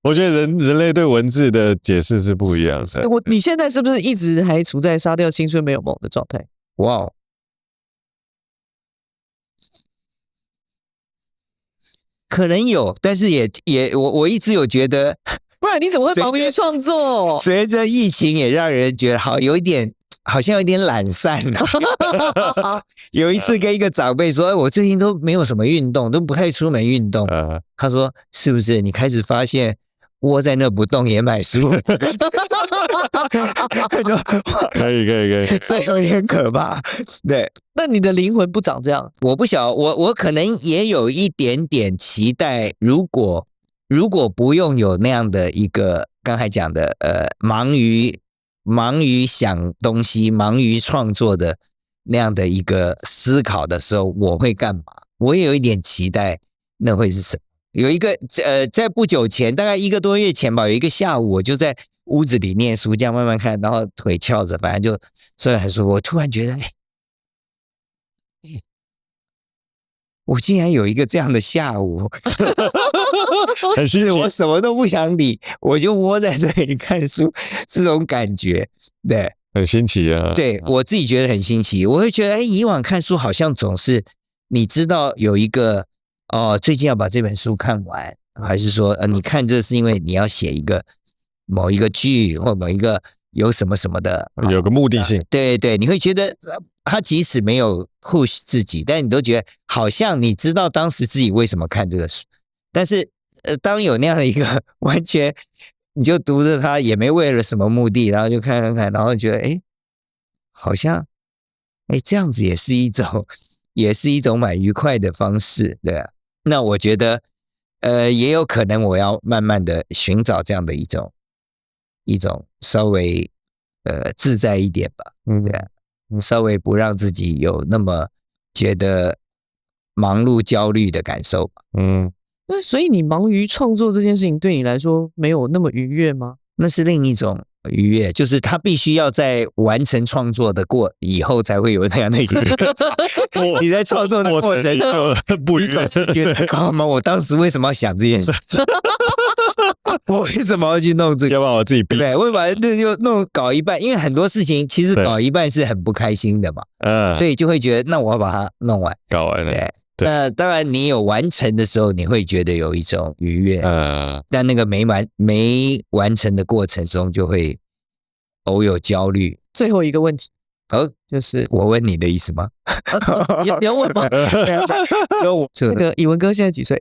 我觉得人类对文字的解释是不一样的。你现在是不是一直还处在杀掉青春没有梦的状态？哇，可能有，但是也我一直有觉得。不然你怎么会忙于创作？随着疫情也让人觉得好像有点懒散了。有一次跟一个长辈说，我最近都没有什么运动，都不太出门运动。他说是不是你开始发现窝在那不动也买书？可以，这有点可怕。对，那你的灵魂不长这样？我不晓得，我可能也有一点点期待，如果不用有那样的一个刚才讲的忙于想东西、忙于创作的那样的一个思考的时候，我会干嘛？我也有一点期待，那会是什么？有一个在不久前，大概1个多月前吧，有一个下午，我就在屋子里念书，这样慢慢看，然后腿翘着，反正就虽然很舒服，我突然觉得，我竟然有一个这样的下午，很新奇。我什么都不想理，我就窝在这里看书，这种感觉，对，很新奇啊。对，我自己觉得很新奇。我会觉得，以往看书好像总是你知道有一个最近要把这本书看完，还是说你看这是因为你要写某一个剧或某一个有什么什么的，有个目的性。对，你会觉得他即使没有 push 自己，但你都觉得好像你知道当时自己为什么看这个书，但是当有那样的一个完全你就读着它也没为了什么目的，然后就看，然后觉得好像这样子也是一种蛮愉快的方式，对啊。那我觉得也有可能我要慢慢的寻找这样的一种稍微自在一点吧，对啊。稍微不让自己有那么觉得忙碌焦虑的感受吧。那所以你忙于创作这件事情对你来说没有那么愉悦吗？那是另一种愉悦，就是他必须要在完成创作的以后才会有那样的愉悦。你在创作的过程不愉悦，你总是觉得干嘛？我当时为什么要想这件事？我为什么要去弄这个？要把我自己逼死。对，我把这就搞一半，因为很多事情其实搞一半是很不开心的嘛，所以就会觉得那我要把它弄完，搞完了。对，那当然你有完成的时候，你会觉得有一种愉悦，但那个没完成的过程中，就会偶有焦虑。最后一个问题，就是我问你的意思吗？你要问吗？那个以文哥现在几岁？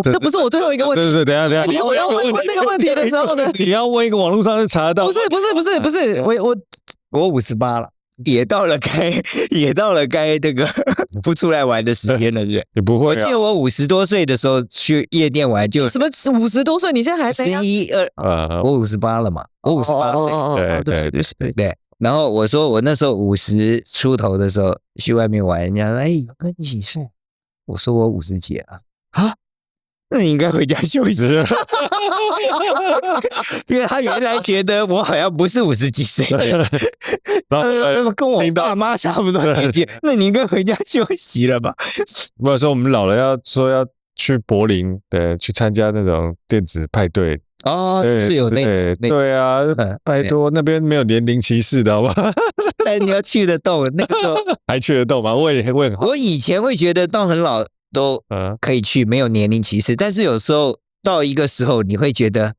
这不是我最后一个问题。对，等一下，我要问那个问题的时候呢，你要问一个网络上是查得到。不是，我58了。也到了该这个不出来玩的时间了，是不是？你不会？我记得我50多岁的时候去夜店玩，就什么50多岁？你现在还没51、2，我58了嘛，我58岁。对。然后我说我那时候50出头的时候去外面玩，人家说：“哎，哥你几岁？”我说我50几啊。那你应该回家休息了，因为他原来觉得我好像不是50几岁的人，跟我爸妈差不多年纪，那你应该回家休息了吧？不是说我们老了要去柏林，对，去参加那种电子派对是有那对啊，拜托那边没有年龄歧视的好吧？但你要去得动，那个时候还去得动吗？我很好。我以前会觉得到很老都可以去，没有年龄歧视，但是有时候到一个时候，你会觉得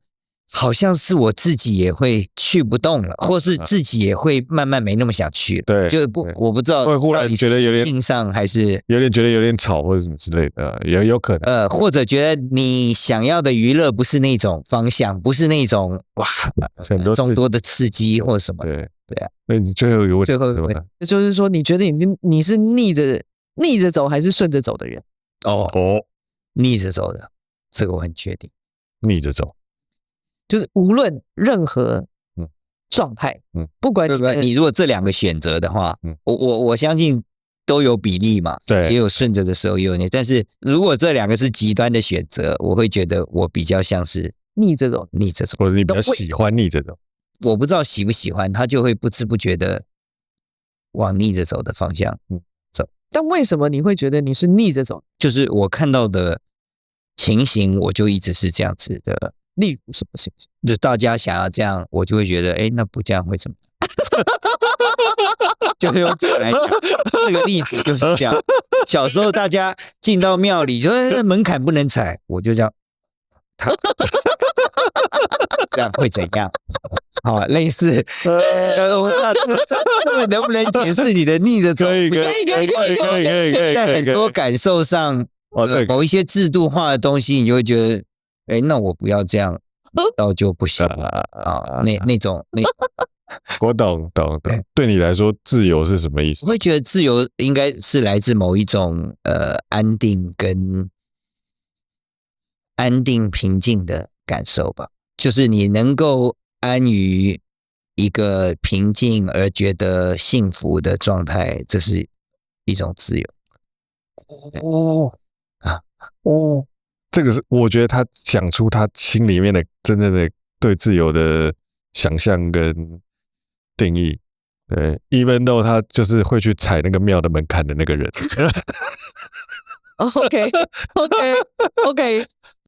好像是我自己也会去不动了，或是自己也会慢慢没那么想去了。对，就我不知道，会忽然觉得有点硬上，还是觉得有点吵或者什么之类的，也有可能。或者觉得你想要的娱乐不是那种方向，不是那种众多的刺激或什么。对啊。那你最后一个问题，就是说，你觉得你是逆着走还是顺着走的人？逆着走的，这个我很确定。逆着走，就是无论任何状态，不管你如果这两个选择的话，我相信都有比例嘛，对，也有顺着的时候，也有但是如果这两个是极端的选择，我会觉得我比较像是逆着走，或者你比较喜欢逆着走。我不知道喜不喜欢，他就会不知不觉的往逆着走的方向走。但为什么你会觉得你是逆着走？就是我看到的情形，我就一直是这样子的。例如什么情形？就大家想要这样，我就会觉得，那不这样会怎么样？就用这个来讲，这个例子就是这样。小时候大家进到庙里，就门槛不能踩，我就这样，这样会怎样？好，类似，这个能不能解释你的逆着走？可以，在很多感受上，某一些制度化的东西，你就会觉得，那我不要这样，到就不行啊。那种。我懂。对你来说，自由是什么意思？我会觉得自由应该是来自某一种安定平静的感受吧，就是你能够安于一个平静而觉得幸福的状态，这是一种自由。这个是我觉得他讲出他心里面的真正的对自由的想象跟定义。对 ，even though 他就是会去踩那个庙的门槛的那个人。OK，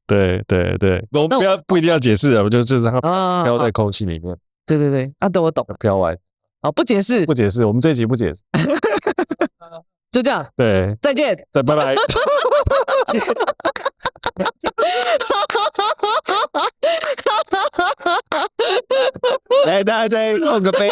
对，我们不一定要解释啊，就是让它飘在空气里面。对，我懂。飘完。好，不解释，我们这一集不解释。就这样。对，再见，拜拜。来，大家再碰个杯。